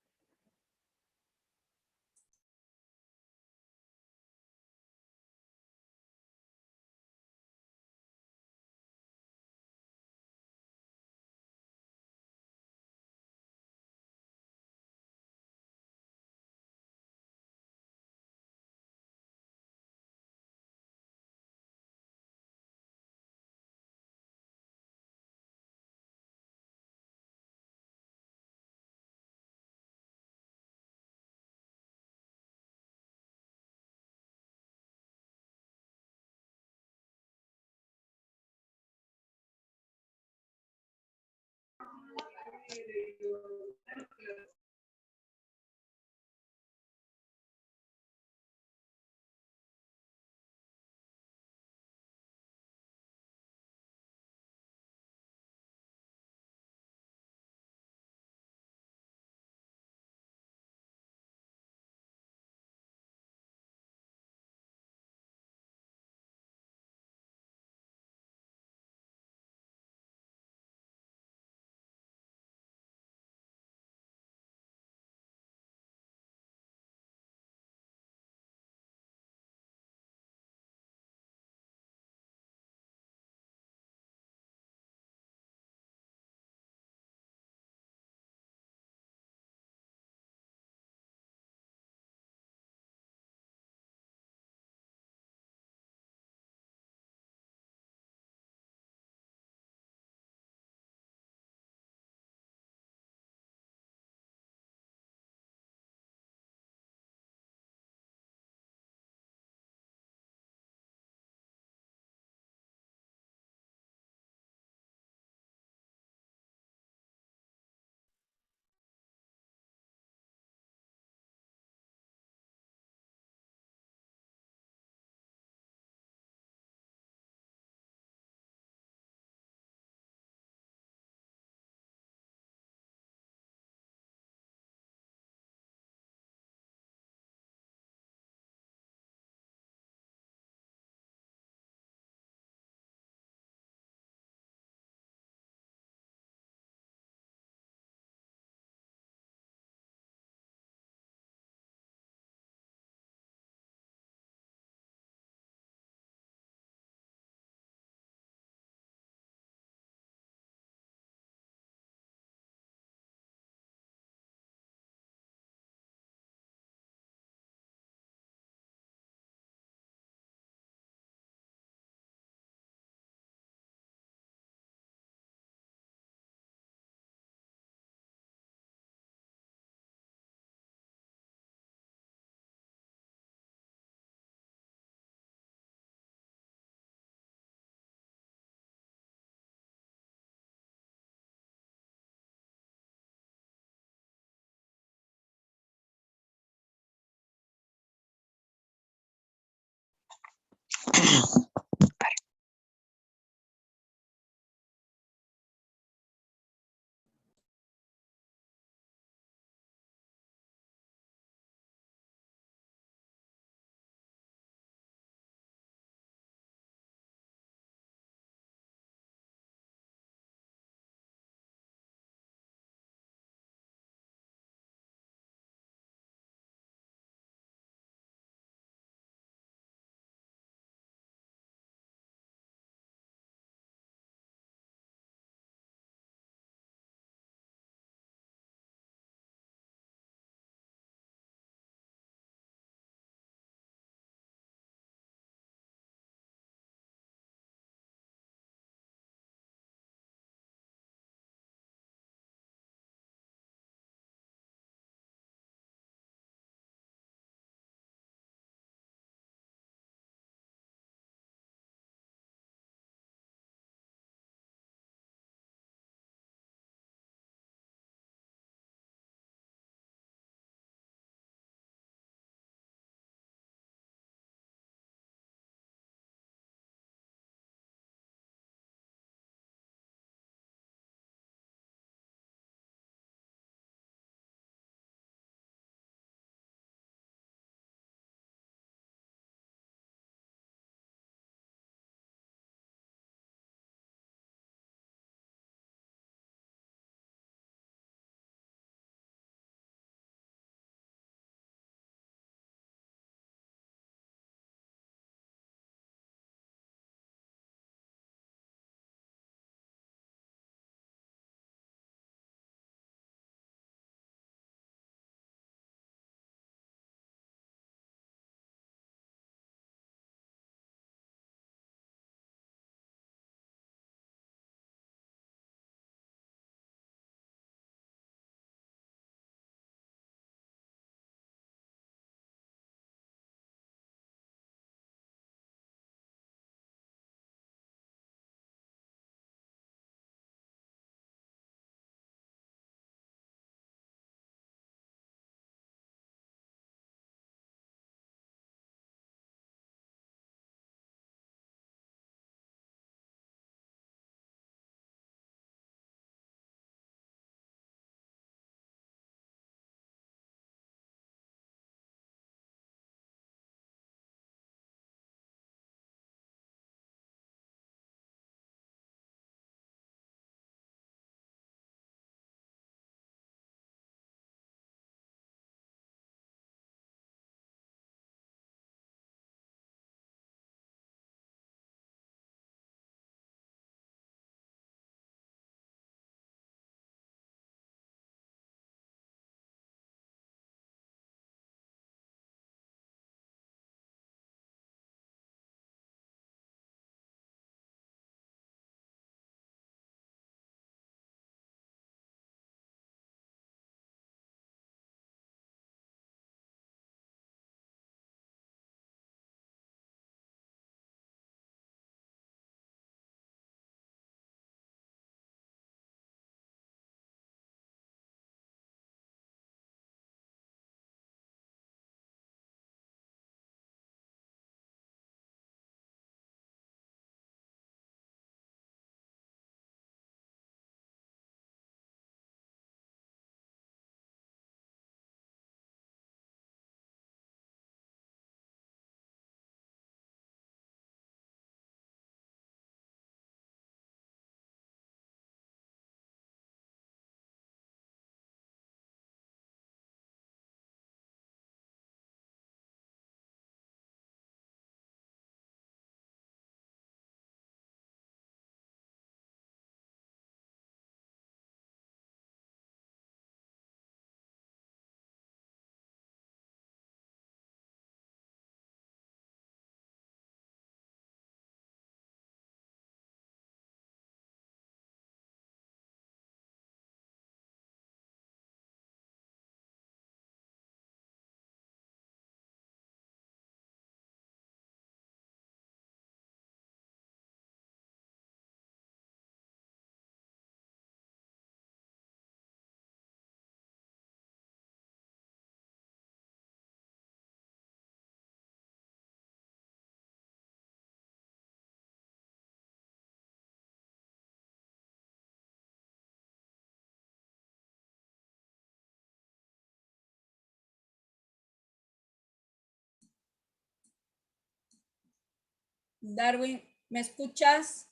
Darwin, ¿me escuchas?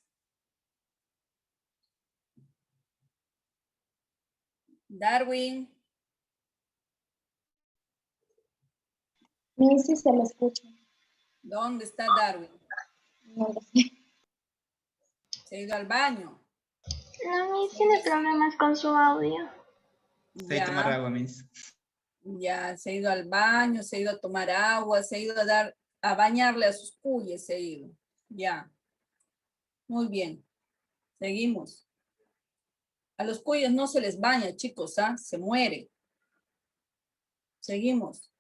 Darwin. Miss, sí se lo escucha. ¿Dónde está Darwin? No lo sé. Se ha ido al baño. No, Miss tiene problemas con su audio. Se ha tomar agua, Miss. Ya, se ha ido al baño, se ha ido a tomar agua, se ha ido a bañarle a sus cuyes, se ha ido. Ya. Muy bien. Seguimos. A los cuyes no se les baña, chicos, ¿ah? Se muere. Seguimos.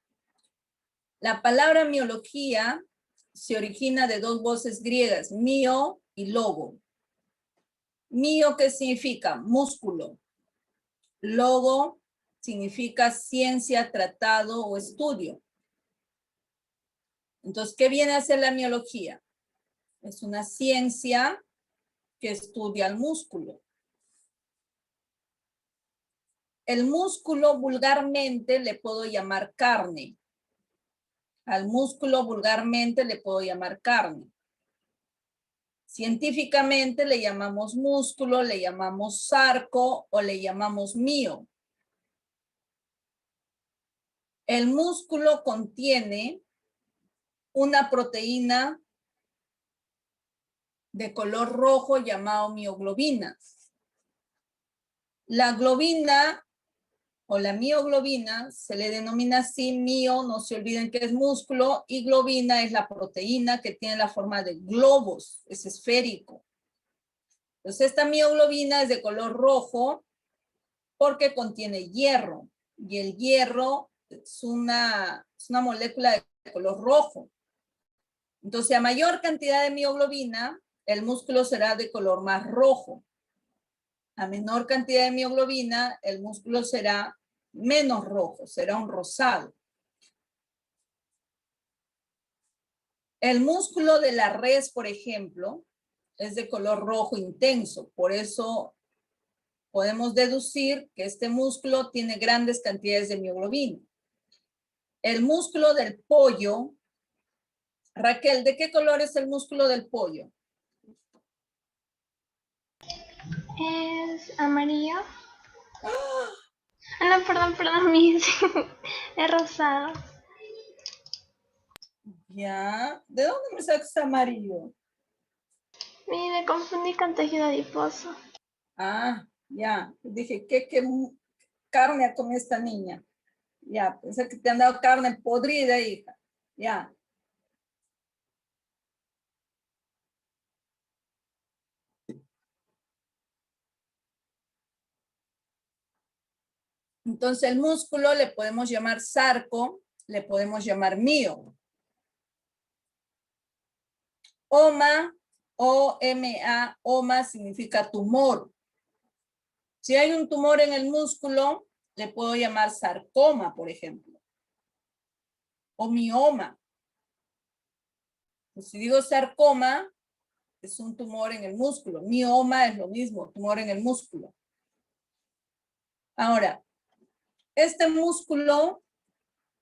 La palabra miología se origina de dos voces griegas, mio y logo. Mio, ¿qué significa? Músculo. Logo significa ciencia, tratado o estudio. Entonces, ¿qué viene a ser la miología? Es una ciencia que estudia el músculo. El músculo vulgarmente le puedo llamar carne. Al músculo vulgarmente le puedo llamar carne. Científicamente le llamamos músculo, le llamamos sarco o le llamamos mio. El músculo contiene una proteína de color rojo llamado mioglobina. La globina o la mioglobina se le denomina así, mio, no se olviden que es músculo, y globina es la proteína que tiene la forma de globos, es esférico. Entonces esta mioglobina es de color rojo porque contiene hierro, y el hierro es una molécula de color rojo. Entonces a mayor cantidad de mioglobina, el músculo será de color más rojo. A menor cantidad de mioglobina, el músculo será menos rojo, será un rosado. El músculo de la res, por ejemplo, es de color rojo intenso. Por eso podemos deducir que este músculo tiene grandes cantidades de mioglobina. El músculo del pollo. Raquel, ¿de qué color es el músculo del pollo? Es amarillo. Ah, no, perdón, Miss. Es rosado. Ya. ¿De dónde me sacas amarillo? Me confundí con tejido adiposo. Ah, ya. Dije, ¿qué carne ha comido esta niña? Ya, pensé que te han dado carne podrida, hija. Ya. Entonces el músculo le podemos llamar sarco, le podemos llamar mio. Oma, O-M-A, oma significa tumor. Si hay un tumor en el músculo, le puedo llamar sarcoma, por ejemplo. O mioma. Pues si digo sarcoma, es un tumor en el músculo. Mioma es lo mismo, tumor en el músculo. Ahora, este músculo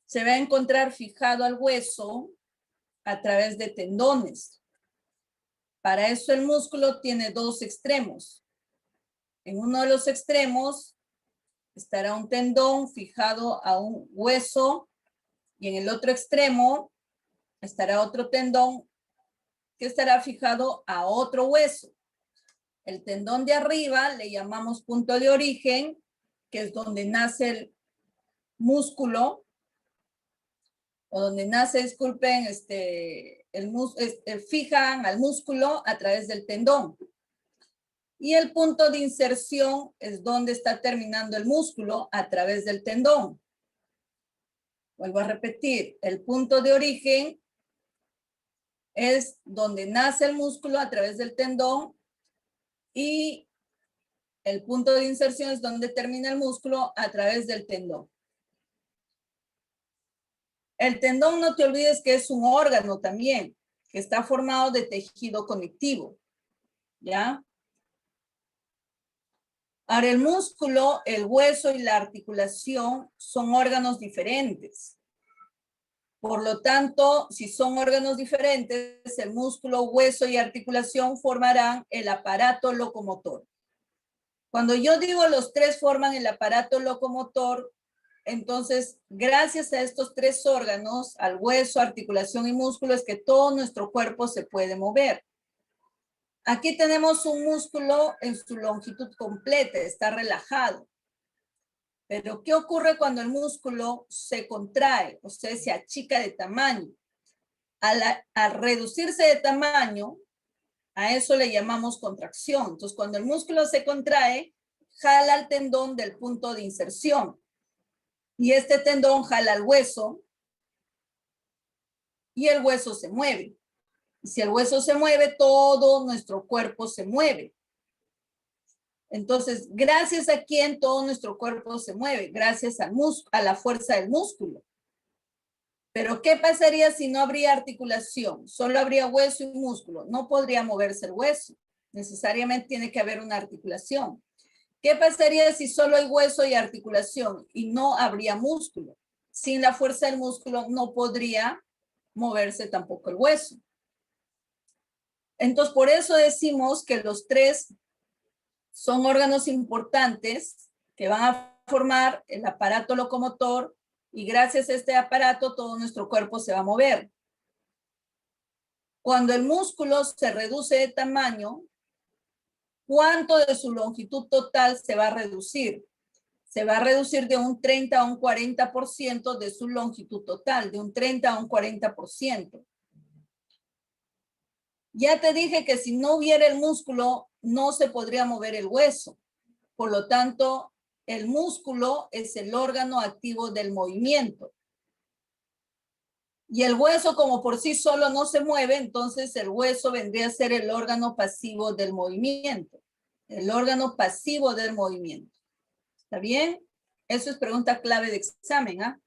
se va a encontrar fijado al hueso a través de tendones. Para eso el músculo tiene dos extremos. En uno de los extremos estará un tendón fijado a un hueso y en el otro extremo estará otro tendón que estará fijado a otro hueso. El tendón de arriba le llamamos punto de origen, que es donde nace el músculo, o donde nace, disculpen, fijan al músculo a través del tendón. Y el punto de inserción es donde está terminando el músculo a través del tendón. Vuelvo a repetir, el punto de origen es donde nace el músculo a través del tendón y el punto de inserción es donde termina el músculo a través del tendón. El tendón, no te olvides que es un órgano también, que está formado de tejido conectivo, ¿ya? Ahora, el músculo, el hueso y la articulación son órganos diferentes. Por lo tanto, si son órganos diferentes, el músculo, hueso y articulación formarán el aparato locomotor. Cuando yo digo los tres forman el aparato locomotor, entonces, gracias a estos tres órganos, al hueso, articulación y músculo, es que todo nuestro cuerpo se puede mover. Aquí tenemos un músculo en su longitud completa, está relajado. Pero, ¿qué ocurre cuando el músculo se contrae? O sea, se achica de tamaño. Al reducirse de tamaño, a eso le llamamos contracción. Entonces, cuando el músculo se contrae, jala el tendón del punto de inserción. Y este tendón jala el hueso. Y el hueso se mueve. Y si el hueso se mueve, todo nuestro cuerpo se mueve. Entonces, gracias a quién todo nuestro cuerpo se mueve, gracias al a la fuerza del músculo. Pero, ¿qué pasaría si no habría articulación? Solo habría hueso y músculo. No podría moverse el hueso. Necesariamente tiene que haber una articulación. ¿Qué pasaría si solo hay hueso y articulación y no habría músculo? Sin la fuerza del músculo no podría moverse tampoco el hueso. Entonces, por eso decimos que los tres son órganos importantes que van a formar el aparato locomotor y gracias a este aparato todo nuestro cuerpo se va a mover. Cuando el músculo se reduce de tamaño, ¿cuánto de su longitud total se va a reducir? Se va a reducir de un 30 a un 40% de su longitud total, de un 30 a un 40%. Ya te dije que si no hubiera el músculo, no se podría mover el hueso. Por lo tanto, el músculo es el órgano activo del movimiento. Y el hueso, como por sí solo no se mueve, entonces el hueso vendría a ser el órgano pasivo del movimiento. El órgano pasivo del movimiento. ¿Está bien? Eso es pregunta clave de examen, ¿ah?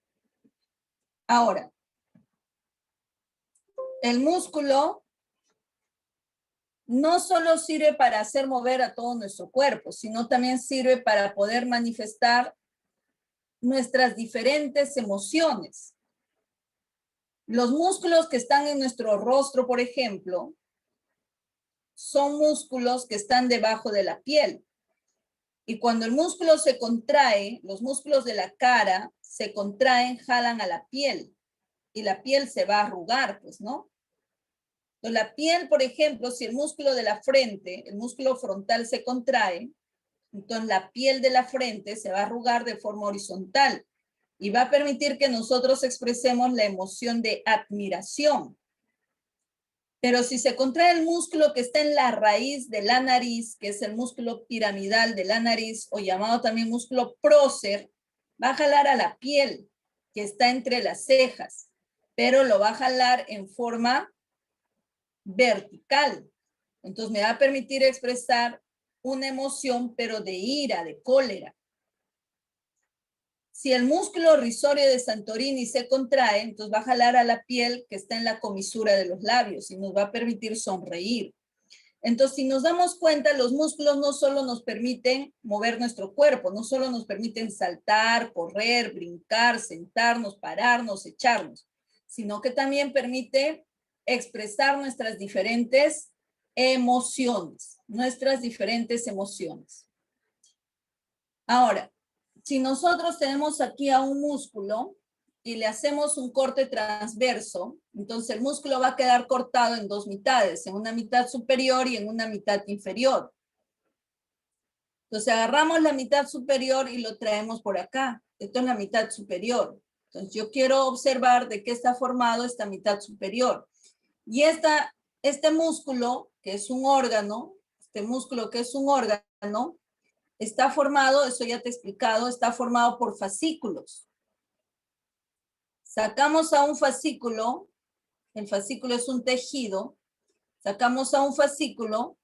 Ahora, el músculo no solo sirve para hacer mover a todo nuestro cuerpo, sino también sirve para poder manifestar nuestras diferentes emociones. Los músculos que están en nuestro rostro, por ejemplo, son músculos que están debajo de la piel. Y cuando el músculo se contrae, los músculos de la cara se contraen, jalan a la piel. Y la piel se va a arrugar, pues, ¿no? Entonces, la piel, por ejemplo, si el músculo de la frente, el músculo frontal se contrae, entonces la piel de la frente se va a arrugar de forma horizontal y va a permitir que nosotros expresemos la emoción de admiración. Pero si se contrae el músculo que está en la raíz de la nariz, que es el músculo piramidal de la nariz, o llamado también músculo prócer, va a jalar a la piel que está entre las cejas, pero lo va a jalar en forma vertical. Entonces me va a permitir expresar una emoción, pero de ira, de cólera. Si el músculo risorio de Santorini se contrae, entonces va a jalar a la piel que está en la comisura de los labios y nos va a permitir sonreír. Entonces, si nos damos cuenta, los músculos no solo nos permiten mover nuestro cuerpo, no solo nos permiten saltar, correr, brincar, sentarnos, pararnos, echarnos, sino que también permite expresar nuestras diferentes emociones, Ahora, si nosotros tenemos aquí a un músculo y le hacemos un corte transverso, entonces el músculo va a quedar cortado en dos mitades, en una mitad superior y en una mitad inferior. Entonces agarramos la mitad superior y lo traemos por acá. Esto es la mitad superior. Entonces yo quiero observar de qué está formado esta mitad superior. Y este músculo, que es un órgano, está formado, eso ya te he explicado, está formado por fascículos. Sacamos a un fascículo, el fascículo es un tejido, sacamos a un fascículo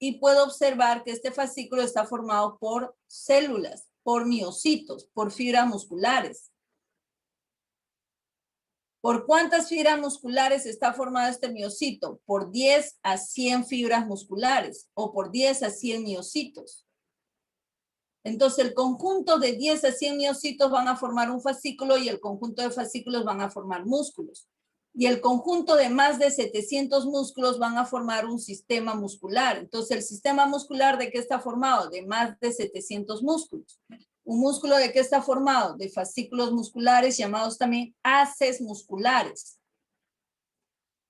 y puedo observar que este fascículo está formado por células, por miocitos, por fibras musculares. ¿Por cuántas fibras musculares está formado este miocito? Por 10 a 100 fibras musculares o por 10 a 100 miocitos. Entonces, el conjunto de 10 a 100 miocitos van a formar un fascículo y el conjunto de fascículos van a formar músculos. Y el conjunto de más de 700 músculos van a formar un sistema muscular. Entonces, el sistema muscular, ¿de qué está formado? De más de 700 músculos. ¿Un músculo de qué está formado? De fascículos musculares llamados también haces musculares.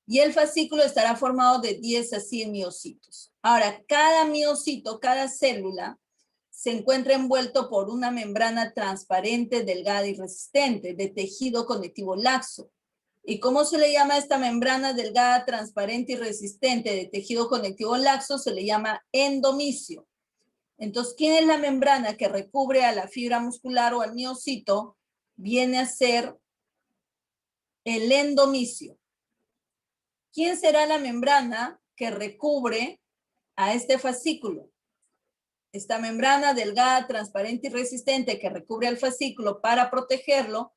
Y el fascículo estará formado de 10 a 100 miocitos. Ahora, cada miocito, cada célula, se encuentra envuelto por una membrana transparente, delgada y resistente de tejido conectivo laxo. ¿Y cómo se le llama a esta membrana delgada, transparente y resistente de tejido conectivo laxo? Se le llama endomisio. Entonces, ¿quién es la membrana que recubre a la fibra muscular o al miocito? Viene a ser el endomisio. ¿Quién será la membrana que recubre a este fascículo? Esta membrana delgada, transparente y resistente que recubre al fascículo para protegerlo,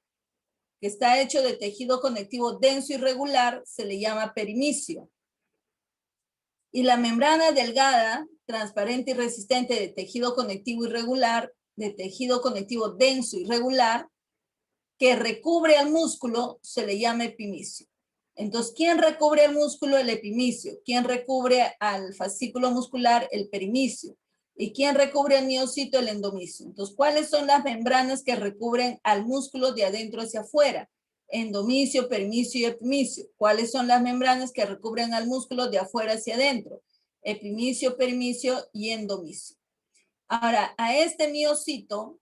que está hecho de tejido conectivo denso y regular, se le llama perimisio. Y la membrana delgada, transparente y resistente de tejido conectivo irregular, de tejido conectivo denso y regular, que recubre al músculo, se le llama epimisio. Entonces, ¿quién recubre el músculo? El epimisio. ¿Quién recubre al fascículo muscular? El perimisio. ¿Y quién recubre el miocito? El endomisio. Entonces, ¿cuáles son las membranas que recubren al músculo de adentro hacia afuera? Endomisio, perimisio y epimisio. ¿Cuáles son las membranas que recubren al músculo de afuera hacia adentro? Epimisio, perimisio y endomisio. Ahora, a este miocito,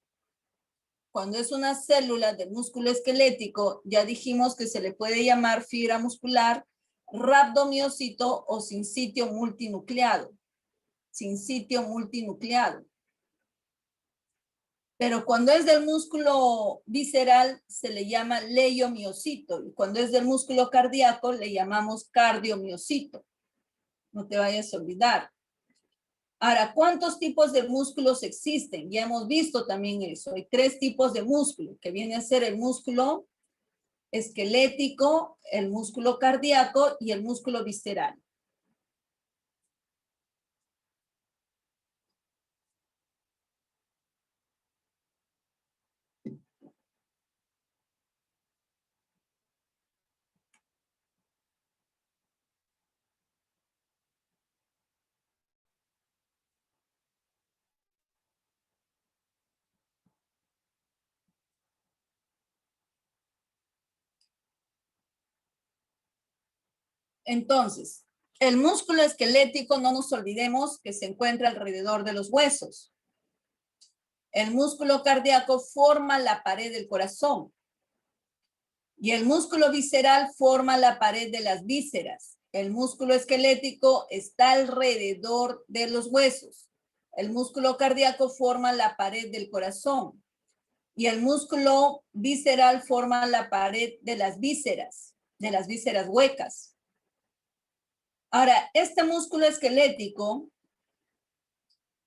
cuando es una célula del músculo esquelético, ya dijimos que se le puede llamar fibra muscular, rhabdomiocito o sincitio multinucleado. Sincitio multinucleado. Pero cuando es del músculo visceral se le llama leiomiocito y cuando es del músculo cardíaco le llamamos cardiomiocito. No te vayas a olvidar. Ahora, ¿cuántos tipos de músculos existen? Ya hemos visto también eso. Hay 3 tipos de músculo, que viene a ser el músculo esquelético, el músculo cardíaco y el músculo visceral. Entonces, el músculo esquelético, no nos olvidemos que se encuentra alrededor de los huesos. El músculo cardíaco forma la pared del corazón. Y el músculo visceral forma la pared de las vísceras. El músculo esquelético está alrededor de los huesos. El músculo cardíaco forma la pared del corazón. Y el músculo visceral forma la pared de las vísceras huecas. Ahora, este músculo esquelético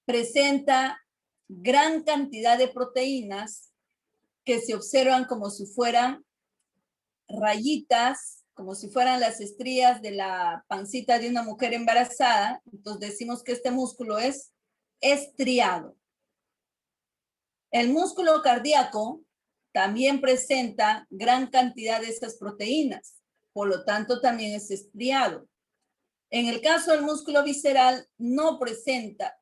presenta gran cantidad de proteínas que se observan como si fueran rayitas, como si fueran las estrías de la pancita de una mujer embarazada. Entonces decimos que este músculo es estriado. El músculo cardíaco también presenta gran cantidad de estas proteínas, por lo tanto también es estriado. En el caso del músculo visceral no presenta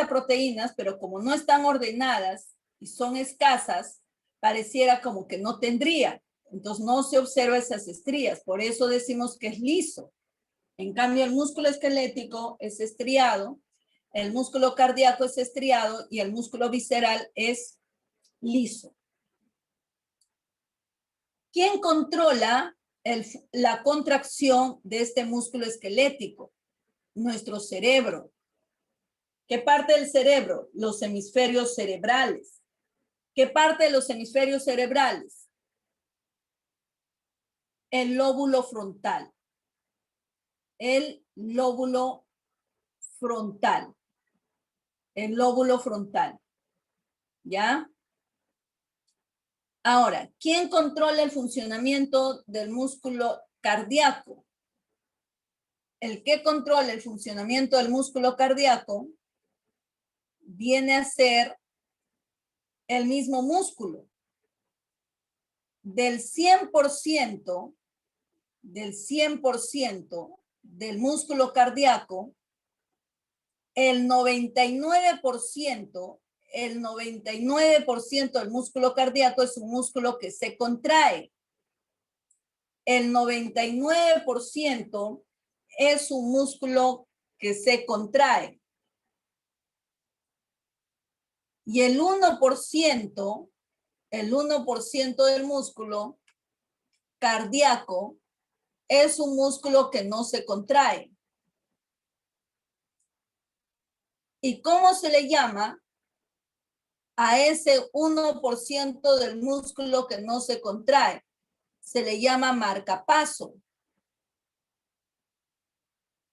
proteínas, pero como no están ordenadas y son escasas, pareciera como que no tendría. Entonces no se observa esas estrías, por eso decimos que es liso. En cambio, el músculo esquelético es estriado, el músculo cardíaco es estriado y el músculo visceral es liso. ¿Quién controla la contracción de este músculo esquelético? Nuestro cerebro. ¿Qué parte del cerebro? Los hemisferios cerebrales. ¿Qué parte de los hemisferios cerebrales? El lóbulo frontal. El lóbulo frontal. El lóbulo frontal. ¿Ya? Ahora, ¿quién controla el funcionamiento del músculo cardíaco? El que controla el funcionamiento del músculo cardíaco viene a ser el mismo músculo. Del 100% del músculo cardíaco, el 99% del músculo cardíaco es un músculo que se contrae. El 99% es un músculo que se contrae. Y el 1% del músculo cardíaco es un músculo que no se contrae. ¿Y cómo se le llama a ese 1% del músculo que no se contrae? Se le llama marcapaso.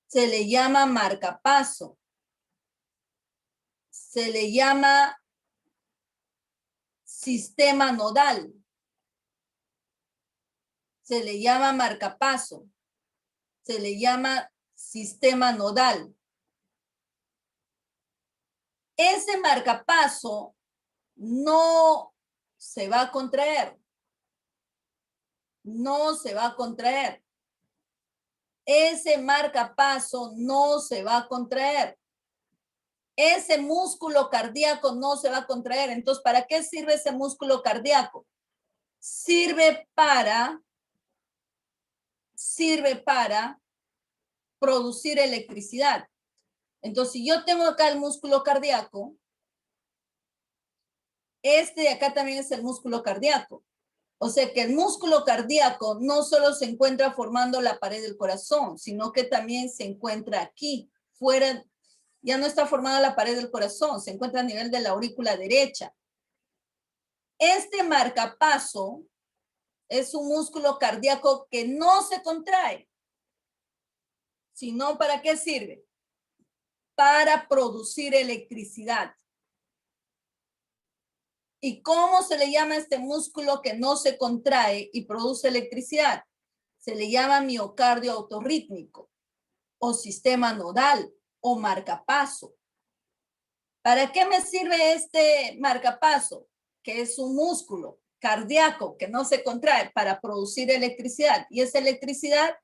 Se le llama marcapaso. Se le llama sistema nodal. Se le llama marcapaso. Se le llama sistema nodal. Ese marcapaso no se va a contraer. No se va a contraer. Ese marcapaso no se va a contraer. Ese músculo cardíaco no se va a contraer. Entonces, ¿para qué sirve ese músculo cardíaco? Sirve para producir electricidad. Entonces, si yo tengo acá el músculo cardíaco, este de acá también es el músculo cardíaco. O sea que el músculo cardíaco no solo se encuentra formando la pared del corazón, sino que también se encuentra aquí, fuera. Ya no está formada la pared del corazón, se encuentra a nivel de la aurícula derecha. Este marcapaso es un músculo cardíaco que no se contrae. Sino, ¿para qué sirve? Para producir electricidad. ¿Y cómo se le llama a este músculo que no se contrae y produce electricidad? Se le llama miocardio autorrítmico o sistema nodal o marcapaso. ¿Para qué me sirve este marcapaso? Que es un músculo cardíaco que no se contrae para producir electricidad. Y esa electricidad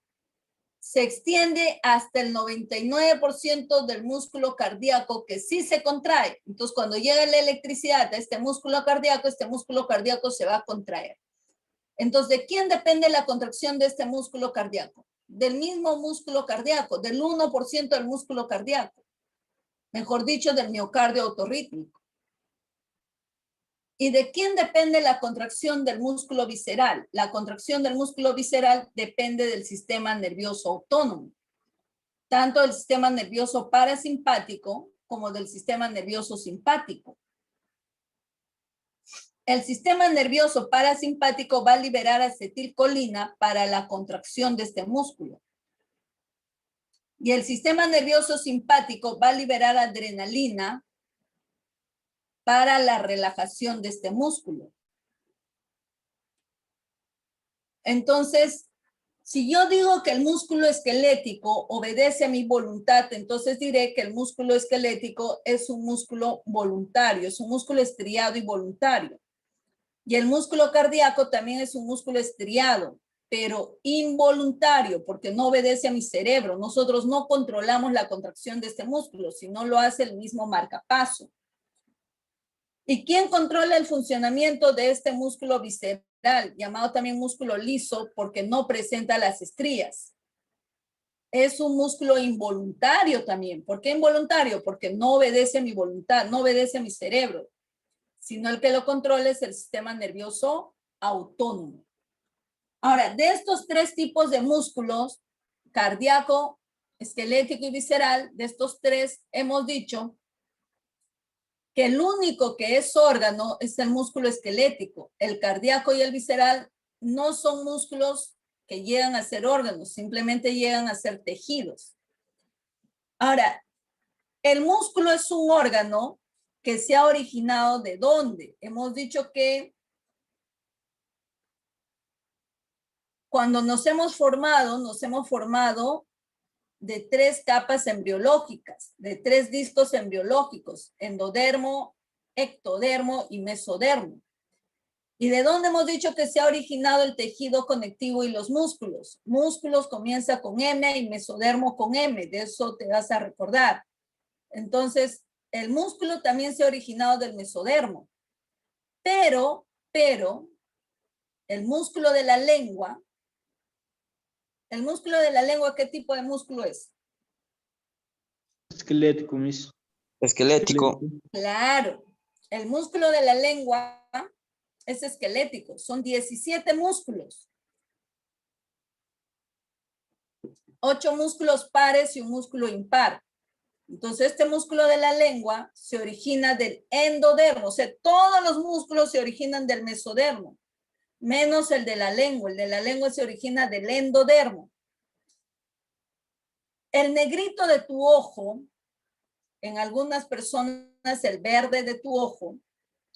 se extiende hasta el 99% del músculo cardíaco que sí se contrae. Entonces, cuando llega la electricidad a este músculo cardíaco se va a contraer. Entonces, ¿de quién depende la contracción de este músculo cardíaco? Del mismo músculo cardíaco, del 1% del músculo cardíaco. Mejor dicho, del miocardio autorrítmico. ¿Y de quién depende la contracción del músculo visceral? La contracción del músculo visceral depende del sistema nervioso autónomo, tanto del sistema nervioso parasimpático como del sistema nervioso simpático. El sistema nervioso parasimpático va a liberar acetilcolina para la contracción de este músculo. Y el sistema nervioso simpático va a liberar adrenalina para la relajación de este músculo. Entonces, si yo digo que el músculo esquelético obedece a mi voluntad, entonces diré que el músculo esquelético es un músculo voluntario, es un músculo estriado y voluntario. Y el músculo cardíaco también es un músculo estriado, pero involuntario, porque no obedece a mi cerebro. Nosotros no controlamos la contracción de este músculo, sino lo hace el mismo marcapaso. ¿Y quién controla el funcionamiento de este músculo visceral, llamado también músculo liso, porque no presenta las estrías? Es un músculo involuntario también. ¿Por qué involuntario? Porque no obedece a mi voluntad, no obedece a mi cerebro, sino el que lo controla es el sistema nervioso autónomo. Ahora, de estos tres tipos de músculos, cardíaco, esquelético y visceral, de estos tres hemos dicho que el único que es órgano es el músculo esquelético. El cardíaco y el visceral no son músculos que llegan a ser órganos, simplemente llegan a ser tejidos. Ahora, el músculo es un órgano que se ha originado ¿de dónde? Hemos dicho que cuando nos hemos formado de tres capas embriológicas, de tres discos embriológicos, endodermo, ectodermo y mesodermo. ¿Y de dónde hemos dicho que se ha originado el tejido conectivo y los músculos? Músculos comienza con M y mesodermo con M, de eso te vas a recordar. Entonces, el músculo también se ha originado del mesodermo. Pero, el músculo de la lengua, ¿qué tipo de músculo es? Esquelético, Miss. Esquelético. Claro, el músculo de la lengua es esquelético, son 17 músculos. 8 músculos pares y un músculo impar. Entonces, este músculo de la lengua se origina del endodermo, o sea, todos los músculos se originan del mesodermo, menos el de la lengua. El de la lengua se origina del endodermo. El negrito de tu ojo, en algunas personas el verde de tu ojo,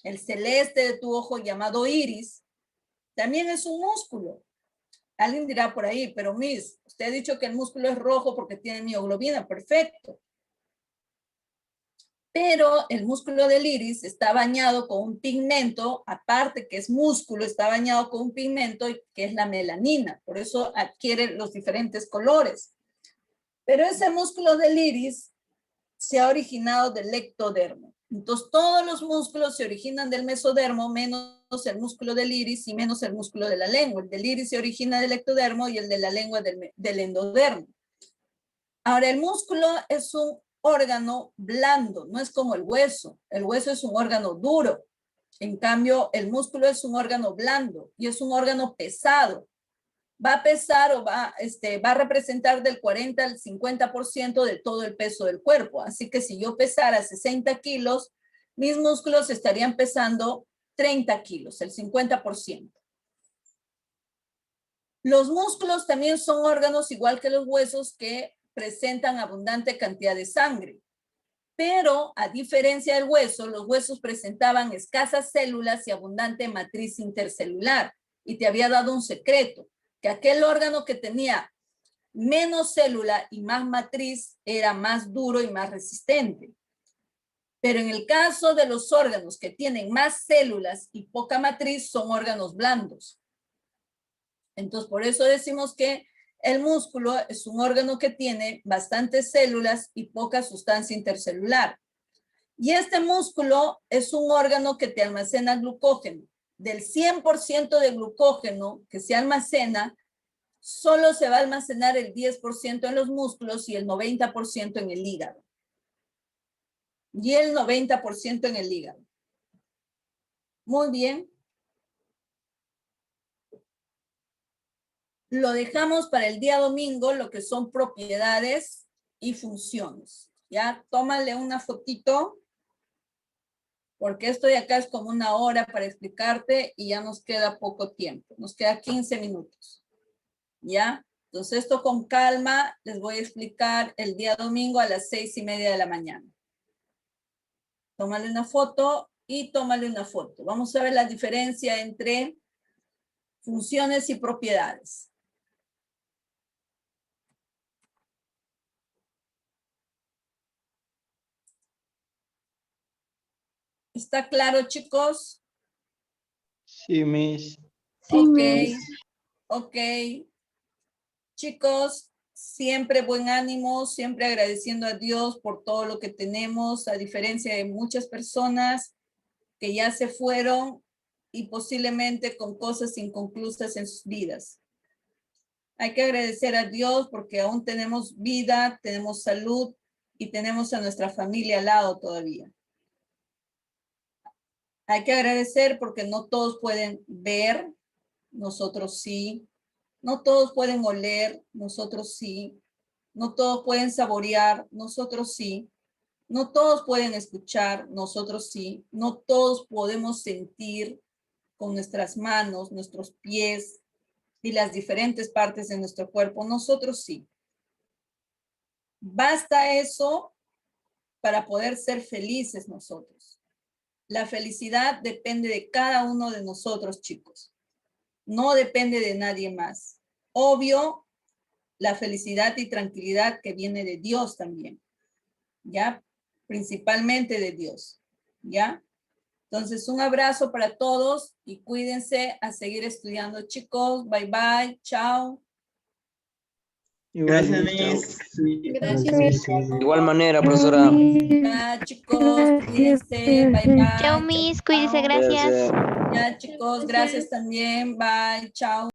el celeste de tu ojo llamado iris, también es un músculo. Alguien dirá por ahí, pero Miss, usted ha dicho que el músculo es rojo porque tiene mioglobina, perfecto. Pero el músculo del iris está bañado con un pigmento, aparte que es músculo, está bañado con un pigmento que es la melanina, por eso adquiere los diferentes colores. Pero ese músculo del iris se ha originado del ectodermo. Entonces, todos los músculos se originan del mesodermo, menos el músculo del iris y menos el músculo de la lengua. El del iris se origina del ectodermo y el de la lengua del endodermo. Ahora, el músculo es un órgano blando, no es como el hueso. El hueso es un órgano duro. En cambio, el músculo es un órgano blando y es un órgano pesado. Va a pesar o va a representar del 40 al 50% de todo el peso del cuerpo. Así que si yo pesara 60 kilos, mis músculos estarían pesando 30 kilos, el 50%. Los músculos también son órganos igual que los huesos que presentan abundante cantidad de sangre. Pero a diferencia del hueso, los huesos presentaban escasas células y abundante matriz intercelular. Y te había dado un secreto, que aquel órgano que tenía menos célula y más matriz era más duro y más resistente. Pero en el caso de los órganos que tienen más células y poca matriz, son órganos blandos. Entonces, por eso decimos que el músculo es un órgano que tiene bastantes células y poca sustancia intercelular. Y este músculo es un órgano que te almacena glucógeno. Del 100% de glucógeno que se almacena, solo se va a almacenar el 10% en los músculos y el 90% en el hígado. Y el 90% en el hígado. Muy bien. Lo dejamos para el día domingo, lo que son propiedades y funciones. Ya, tómale una fotito, porque esto de acá es como una hora para explicarte y ya nos queda poco tiempo. Nos queda 15 minutos. ¿Ya? Entonces esto con calma les voy a explicar el día domingo a las 6:30 de la mañana. Tómale una foto y tómale una foto. Vamos a ver la diferencia entre funciones y propiedades. ¿Está claro, chicos? Sí, Miss. Sí, Ok, Miss. ok. Chicos, siempre buen ánimo, siempre agradeciendo a Dios por todo lo que tenemos, a diferencia de muchas personas que ya se fueron y posiblemente con cosas inconclusas en sus vidas. Hay que agradecer a Dios porque aún tenemos vida, tenemos salud y tenemos a nuestra familia al lado todavía. Hay que agradecer porque no todos pueden ver, nosotros sí. No todos pueden oler, nosotros sí. No todos pueden saborear, nosotros sí. No todos pueden escuchar, nosotros sí. No todos podemos sentir con nuestras manos, nuestros pies y las diferentes partes de nuestro cuerpo, nosotros sí. Basta eso para poder ser felices nosotros. La felicidad depende de cada uno de nosotros, chicos. No depende de nadie más. Obvio, la felicidad y tranquilidad que viene de Dios también. ¿Ya? Principalmente de Dios. ¿Ya? Entonces, un abrazo para todos y cuídense a seguir estudiando, chicos. Bye, bye. Chao. Gracias, Gracias, Miss. Miss. Gracias, Miss. Miss. De igual manera, profesora. Ya, chicos, cuídense. Bye, bye. Chao, Miss. Cuídese, Chao. gracias. Cuídese. Ya, chicos, gracias también. Bye. Chao.